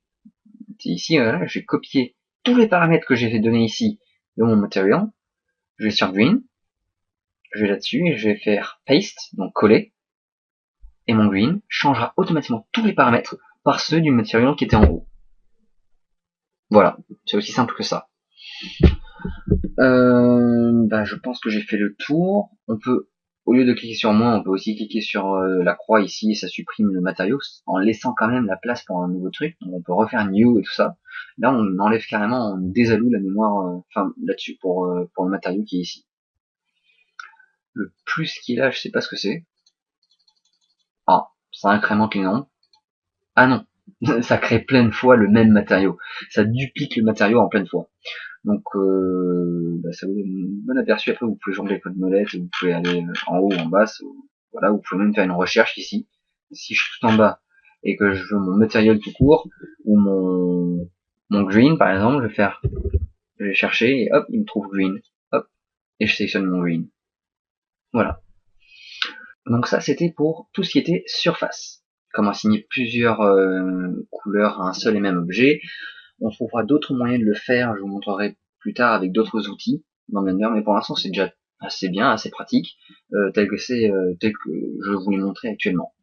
ici, voilà, je vais copier tous les paramètres que j'ai donné ici de mon matériau. Je vais sur green, je vais là-dessus et je vais faire paste, donc coller. Et mon green changera automatiquement tous les paramètres par ceux du matériau qui était en haut. Voilà, c'est aussi simple que ça. Bah, je pense que j'ai fait le tour. On peut, au lieu de cliquer sur moins, on peut aussi cliquer sur la croix ici et ça supprime le matériau en laissant quand même la place pour un nouveau truc. Donc on peut refaire new et tout ça. Là on enlève carrément, on désalloue la mémoire, enfin là-dessus pour le matériau qui est ici. Le plus qui est là, je sais pas ce que c'est. Ah, ça incrémente les nombres. Ah non, ça crée plein de fois le même matériau. Ça duplique le matériau en pleine fois. Donc bah, ça vous donne un bon aperçu. Après vous pouvez jongler votre molette, vous pouvez aller en haut ou en bas, voilà, vous pouvez même faire une recherche ici. Si je suis tout en bas et que je veux mon matériel tout court ou mon green par exemple, je vais chercher et hop, il me trouve green, hop, et je sélectionne mon green. Voilà. Donc ça c'était pour tout ce qui était surface. Comment assigner plusieurs couleurs à un seul et même objet. On trouvera d'autres moyens de le faire, je vous montrerai plus tard avec d'autres outils dans Blender, mais pour l'instant c'est déjà assez bien, assez pratique, tel que je vous l'ai montré actuellement.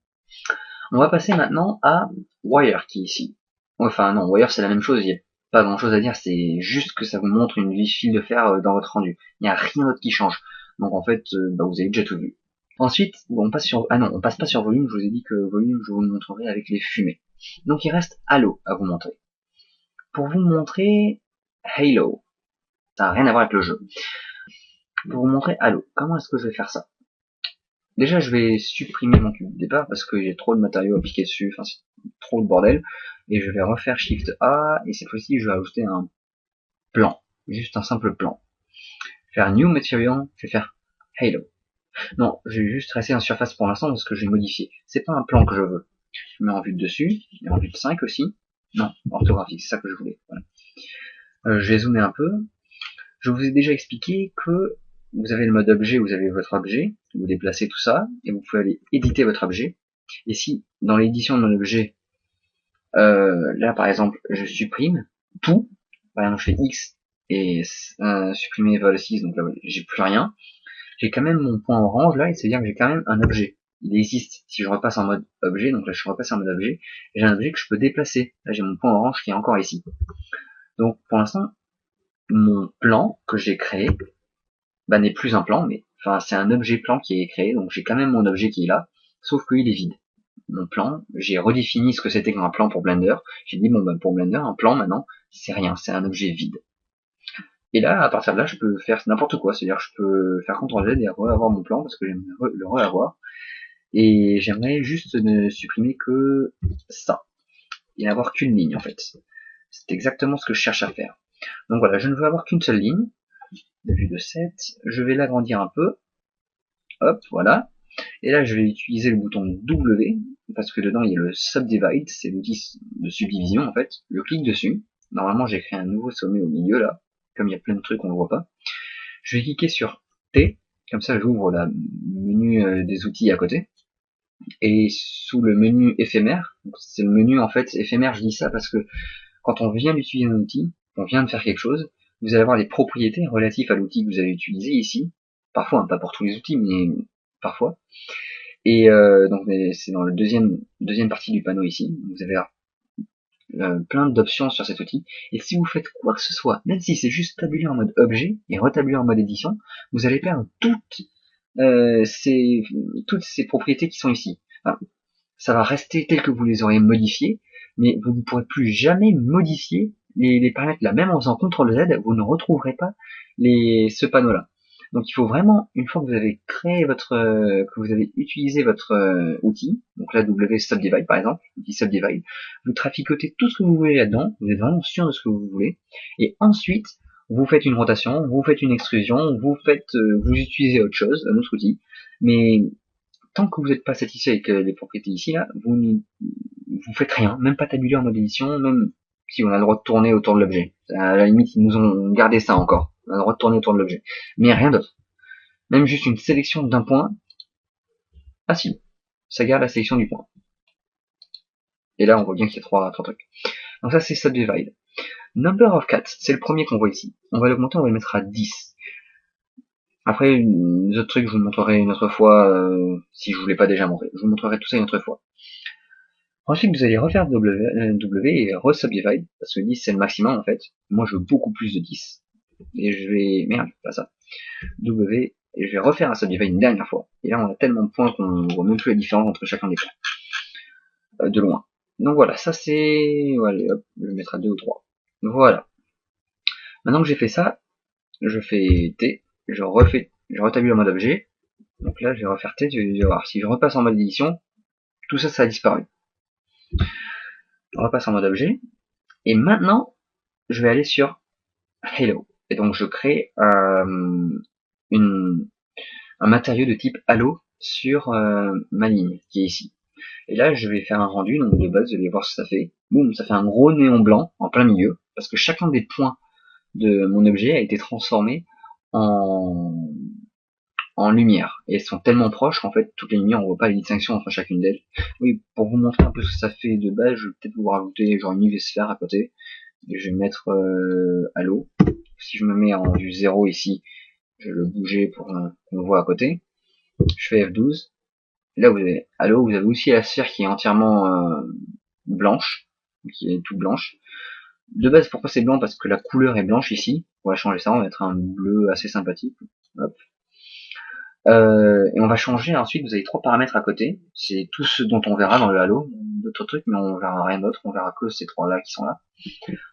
On va passer maintenant à Wire qui est ici. Enfin non, Wire c'est la même chose, il n'y a pas grand chose à dire, c'est juste que ça vous montre une file de fer dans votre rendu. Il n'y a rien d'autre qui change. Donc en fait, bah, vous avez déjà tout vu. Ensuite, on passe sur... Ah non, on passe pas sur volume, je vous ai dit que volume je vous le montrerai avec les fumées. Donc il reste Halo à vous montrer. Pour vous montrer Halo, ça n'a rien à voir avec le jeu. Pour vous montrer Halo, comment est-ce que je vais faire ça? Déjà, je vais supprimer mon cube de départ parce que j'ai trop de matériaux appliqués dessus, enfin c'est trop le bordel. Et je vais refaire Shift A, et cette fois-ci, je vais ajouter un plan, juste un simple plan. Faire New Material, je vais faire Halo. Non, je vais juste rester en surface pour l'instant parce que je vais modifier. C'est pas un plan que je veux. Je mets en vue de dessus, et en vue de 5 aussi. Non, orthographique, c'est ça que je voulais. Voilà. Je vais zoomer un peu. Je vous ai déjà expliqué que vous avez le mode objet, vous avez votre objet, vous déplacez tout ça, et vous pouvez aller éditer votre objet. Et si, dans l'édition de mon objet, Là par exemple, je supprime tout. Par exemple, je fais X et supprimer velocities, donc là j'ai plus rien. J'ai quand même mon point orange là, et c'est-à-dire que j'ai quand même un objet. Il existe. Si je repasse en mode objet, donc là je suis repassé en mode objet, j'ai un objet que je peux déplacer. Là j'ai mon point orange qui est encore ici. Donc pour l'instant, mon plan que j'ai créé n'est plus un plan, mais enfin c'est un objet plan qui est créé, donc j'ai quand même mon objet qui est là, sauf qu'il est vide. Mon plan, j'ai redéfini ce que c'était qu'un plan pour Blender. J'ai dit bon pour Blender, un plan maintenant, c'est rien, c'est un objet vide. Et là, à partir de là, je peux faire n'importe quoi, c'est-à-dire je peux faire CTRL Z et re-avoir mon plan parce que j'aimerais le re-avoir. Et j'aimerais juste ne supprimer que ça et n'avoir qu'une ligne en fait. C'est exactement ce que je cherche à faire. Donc voilà, je ne veux avoir qu'une seule ligne. De vue de 7, je vais l'agrandir un peu. Hop, voilà. Et là, je vais utiliser le bouton W, parce que dedans, il y a le Subdivide, c'est l'outil de subdivision, en fait. Je clique dessus. Normalement, j'ai créé un nouveau sommet au milieu, là. Comme il y a plein de trucs, on ne le voit pas. Je vais cliquer sur T, comme ça, j'ouvre le menu des outils à côté. Et sous le menu éphémère, c'est le menu, en fait, éphémère, je dis ça parce que quand on vient d'utiliser un outil, on vient de faire quelque chose, vous allez avoir les propriétés relatives à l'outil que vous avez utilisé ici. Parfois, hein, pas pour tous les outils, mais parfois. Et donc c'est dans la deuxième partie du panneau ici. Vous avez plein d'options sur cet outil. Et si vous faites quoi que ce soit, même si c'est juste tabuler en mode objet et retabuler en mode édition, vous allez perdre toutes ces propriétés qui sont ici. Enfin, ça va rester tel que vous les aurez modifiées, mais vous ne pourrez plus jamais modifier les paramètres là. Même en faisant CTRL Z, vous ne retrouverez pas ce panneau-là. Donc il faut vraiment, une fois que vous avez créé que vous avez utilisé votre outil, donc là W Subdivide par exemple, outil Subdivide, vous traficotez tout ce que vous voulez là-dedans, vous êtes vraiment sûr de ce que vous voulez, et ensuite vous faites une rotation, vous faites une extrusion, vous utilisez autre chose, un autre outil, mais tant que vous n'êtes pas satisfait avec les propriétés ici, là, vous faites rien, même pas tabuler en mode édition, même si on a le droit de tourner autour de l'objet. À la limite, ils nous ont gardé ça encore. On a le droit de tourner autour de l'objet. Mais rien d'autre. Même juste une sélection d'un point. Ah si, ça garde la sélection du point. Et là, on voit bien qu'il y a trois trucs. Donc ça, c'est Subdivide. Number of cats, c'est le premier qu'on voit ici. On va l'augmenter, on va le mettre à 10. Après, les autres trucs, je vous montrerai une autre fois, si je voulais pas déjà montrer. Je vous montrerai tout ça une autre fois. Ensuite, vous allez refaire W et re-subdivide, parce que 10 c'est le maximum en fait. Moi je veux beaucoup plus de 10. Et je vais... Merde, pas ça. W, et je vais refaire un subdivide une dernière fois. Et là on a tellement de points qu'on voit même plus la différence entre chacun des points. De loin. Donc voilà, ça c'est... Voilà, hop, je vais mettre à 2 ou 3. Voilà. Maintenant que j'ai fait ça, je fais T, je rétablis le mode objet. Donc là je vais refaire T, je vais voir. Si je repasse en mode édition, tout ça, ça a disparu. On repasse en mode objet. Et maintenant, je vais aller sur Halo. Et donc je crée un matériau de type Halo sur ma ligne qui est ici. Et là je vais faire un rendu, donc de base, vous allez voir ce que ça fait. Boum, ça fait un gros néon blanc en plein milieu, parce que chacun des points de mon objet a été transformé en, en lumière. Et elles sont tellement proches qu'en fait toutes les lumières on voit pas les distinctions entre chacune d'elles. Oui, pour vous montrer un peu ce que ça fait de base, je vais peut-être vous rajouter genre une UV sphère à côté. Et je vais mettre Halo. Si je me mets en vue 0 ici, je vais le bouger pour qu'on le voit à côté. Je fais F12. Et là vous avez Halo, vous avez aussi la sphère qui est entièrement blanche, qui est toute blanche. De base, pourquoi c'est blanc? Parce que la couleur est blanche ici. On va changer ça, on va mettre un bleu assez sympathique. Hop. Et on va changer, ensuite vous avez trois paramètres à côté, c'est tout ce dont on verra dans le Halo, d'autres trucs, mais on verra rien d'autre, on verra que ces trois là qui sont là.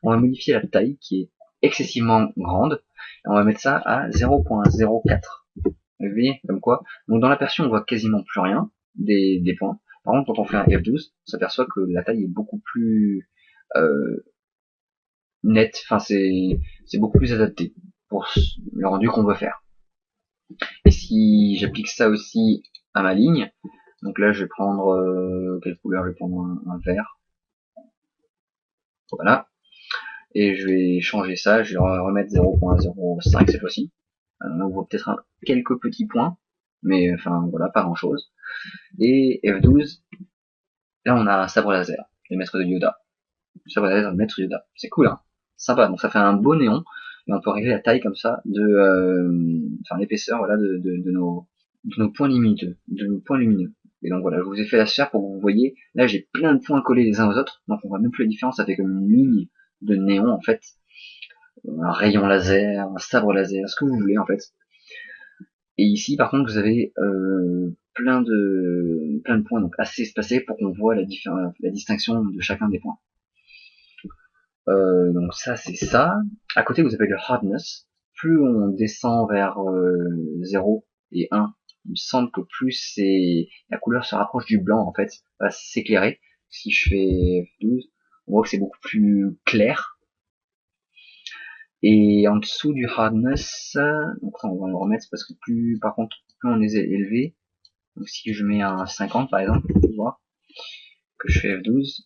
On va modifier la taille qui est excessivement grande, et on va mettre ça à 0.04. Vous voyez, comme quoi. Donc dans l'aperçu on voit quasiment plus rien des points. Par contre quand on fait un F12, on s'aperçoit que la taille est beaucoup plus nette, enfin c'est beaucoup plus adapté pour le rendu qu'on veut faire. Et si j'applique ça aussi à ma ligne, donc là je vais prendre quelle couleur? Je vais prendre un vert. Voilà. Et je vais changer ça, je vais remettre 0.05 cette fois-ci. On voit peut-être quelques petits points, mais enfin voilà, pas grand chose. Et F12, là on a un sabre laser, les maîtres de Yoda. Ça va être Maître Yoda. C'est cool, hein. Sympa. Donc ça fait un beau néon et on peut régler la taille comme ça enfin l'épaisseur voilà de nos points lumineux, de nos points lumineux. Et donc voilà, je vous ai fait la sphère pour que vous voyez. Là j'ai plein de points collés les uns aux autres, donc on voit même plus la différence. Ça fait comme une ligne de néon en fait, un rayon laser, un sabre laser, ce que vous voulez en fait. Et ici par contre vous avez plein de points donc assez espacés pour qu'on voit la distinction de chacun des points. Donc ça c'est ça. À côté vous avez le hardness. Plus on descend vers 0 et 1, il me semble que plus la couleur se rapproche du blanc en fait, va s'éclairer. Si je fais F12, on voit que c'est beaucoup plus clair. Et en dessous du hardness, donc ça on va le remettre parce que par contre plus on est élevé, donc si je mets un 50 par exemple, vous voir que je fais F12,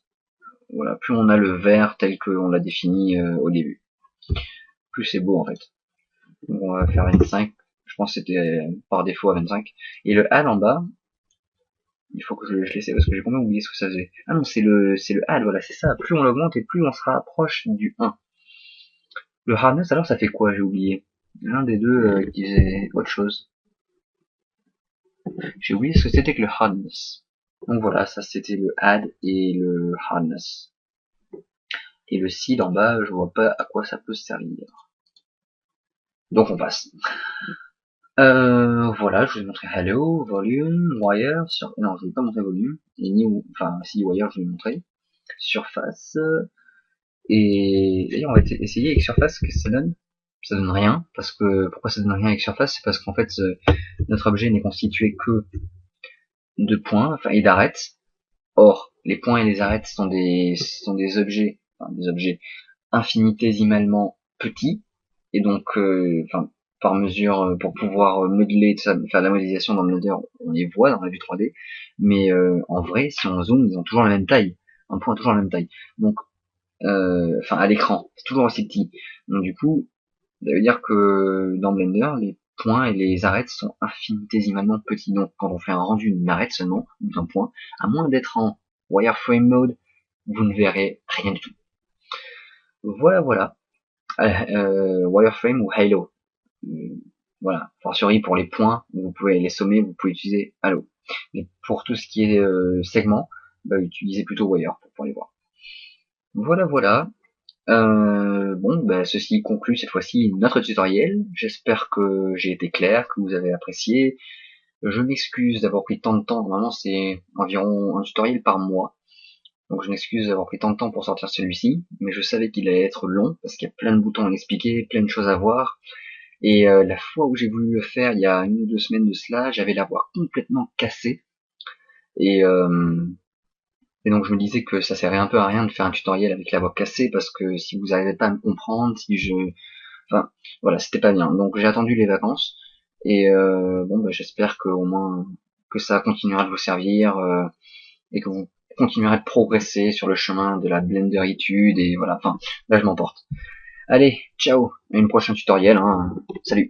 voilà, plus on a le vert tel qu'on l'a défini au début, plus c'est beau en fait. Donc on va faire 25, je pense que c'était par défaut à 25. Et le HAL en bas, il faut que je l'essaie parce que j'ai complètement oublié ce que ça faisait. Ah non, c'est le HAL, voilà, c'est ça. Plus on l'augmente et plus on se rapproche du 1. Le hardness, alors ça fait quoi? J'ai oublié. L'un des deux disait autre chose. J'ai oublié ce que c'était que le hardness. Donc voilà, ça c'était le add et le hardness. Et le seed en bas, je vois pas à quoi ça peut servir. Donc on passe. Voilà, je vous ai montré Hello, Volume, Wire, non, je ne vais pas montrer Volume, et enfin, si Wire, je vais montrer, Surface, et d'ailleurs, on va essayer avec Surface, qu'est-ce que ça donne? Ça donne rien, parce que, pourquoi ça donne rien avec Surface? C'est parce qu'en fait, notre objet n'est constitué que de points, enfin, et d'arêtes. Or, les points et les arêtes sont des objets, enfin, des objets infinitésimalement petits, et donc, enfin, par mesure, pour pouvoir modeler, faire de la modélisation dans le Blender, on les voit dans la vue 3D, mais en vrai, si on zoome, ils ont toujours la même taille. Un point a toujours la même taille. Donc, enfin, à l'écran, c'est toujours aussi petit. Donc du coup, ça veut dire que dans Blender, les points et les arêtes sont infinitésimalement petits. Donc quand on fait un rendu d'une arête seulement, ou d'un point, à moins d'être en wireframe mode, vous ne verrez rien du tout. Voilà, voilà. Wireframe ou Halo. Voilà. Fortiori pour les points, vous pouvez les sommer, vous pouvez utiliser Halo. Mais pour tout ce qui est segment, bah, utilisez plutôt Wire pour pouvoir les voir. Voilà, voilà. Bon, bah, ceci conclut cette fois-ci notre tutoriel. J'espère que j'ai été clair, que vous avez apprécié. Je m'excuse d'avoir pris tant de temps. Normalement, c'est environ un tutoriel par mois. Donc je m'excuse d'avoir pris tant de temps pour sortir celui-ci, mais je savais qu'il allait être long, parce qu'il y a plein de boutons à expliquer, plein de choses à voir. Et la fois où j'ai voulu le faire, il y a 1 ou 2 semaines de cela, j'avais la voix complètement cassée. Et, et donc je me disais que ça servait un peu à rien de faire un tutoriel avec la voix cassée, parce que si vous n'arrivez pas à me comprendre, enfin, voilà, c'était pas bien. Donc j'ai attendu les vacances, et bon, bah, j'espère que au moins que ça continuera de vous servir, et que vous continuerez de progresser sur le chemin de la Blenderitude, et voilà, enfin, là je m'emporte. Allez, ciao, à une prochaine tutoriel, hein. Salut.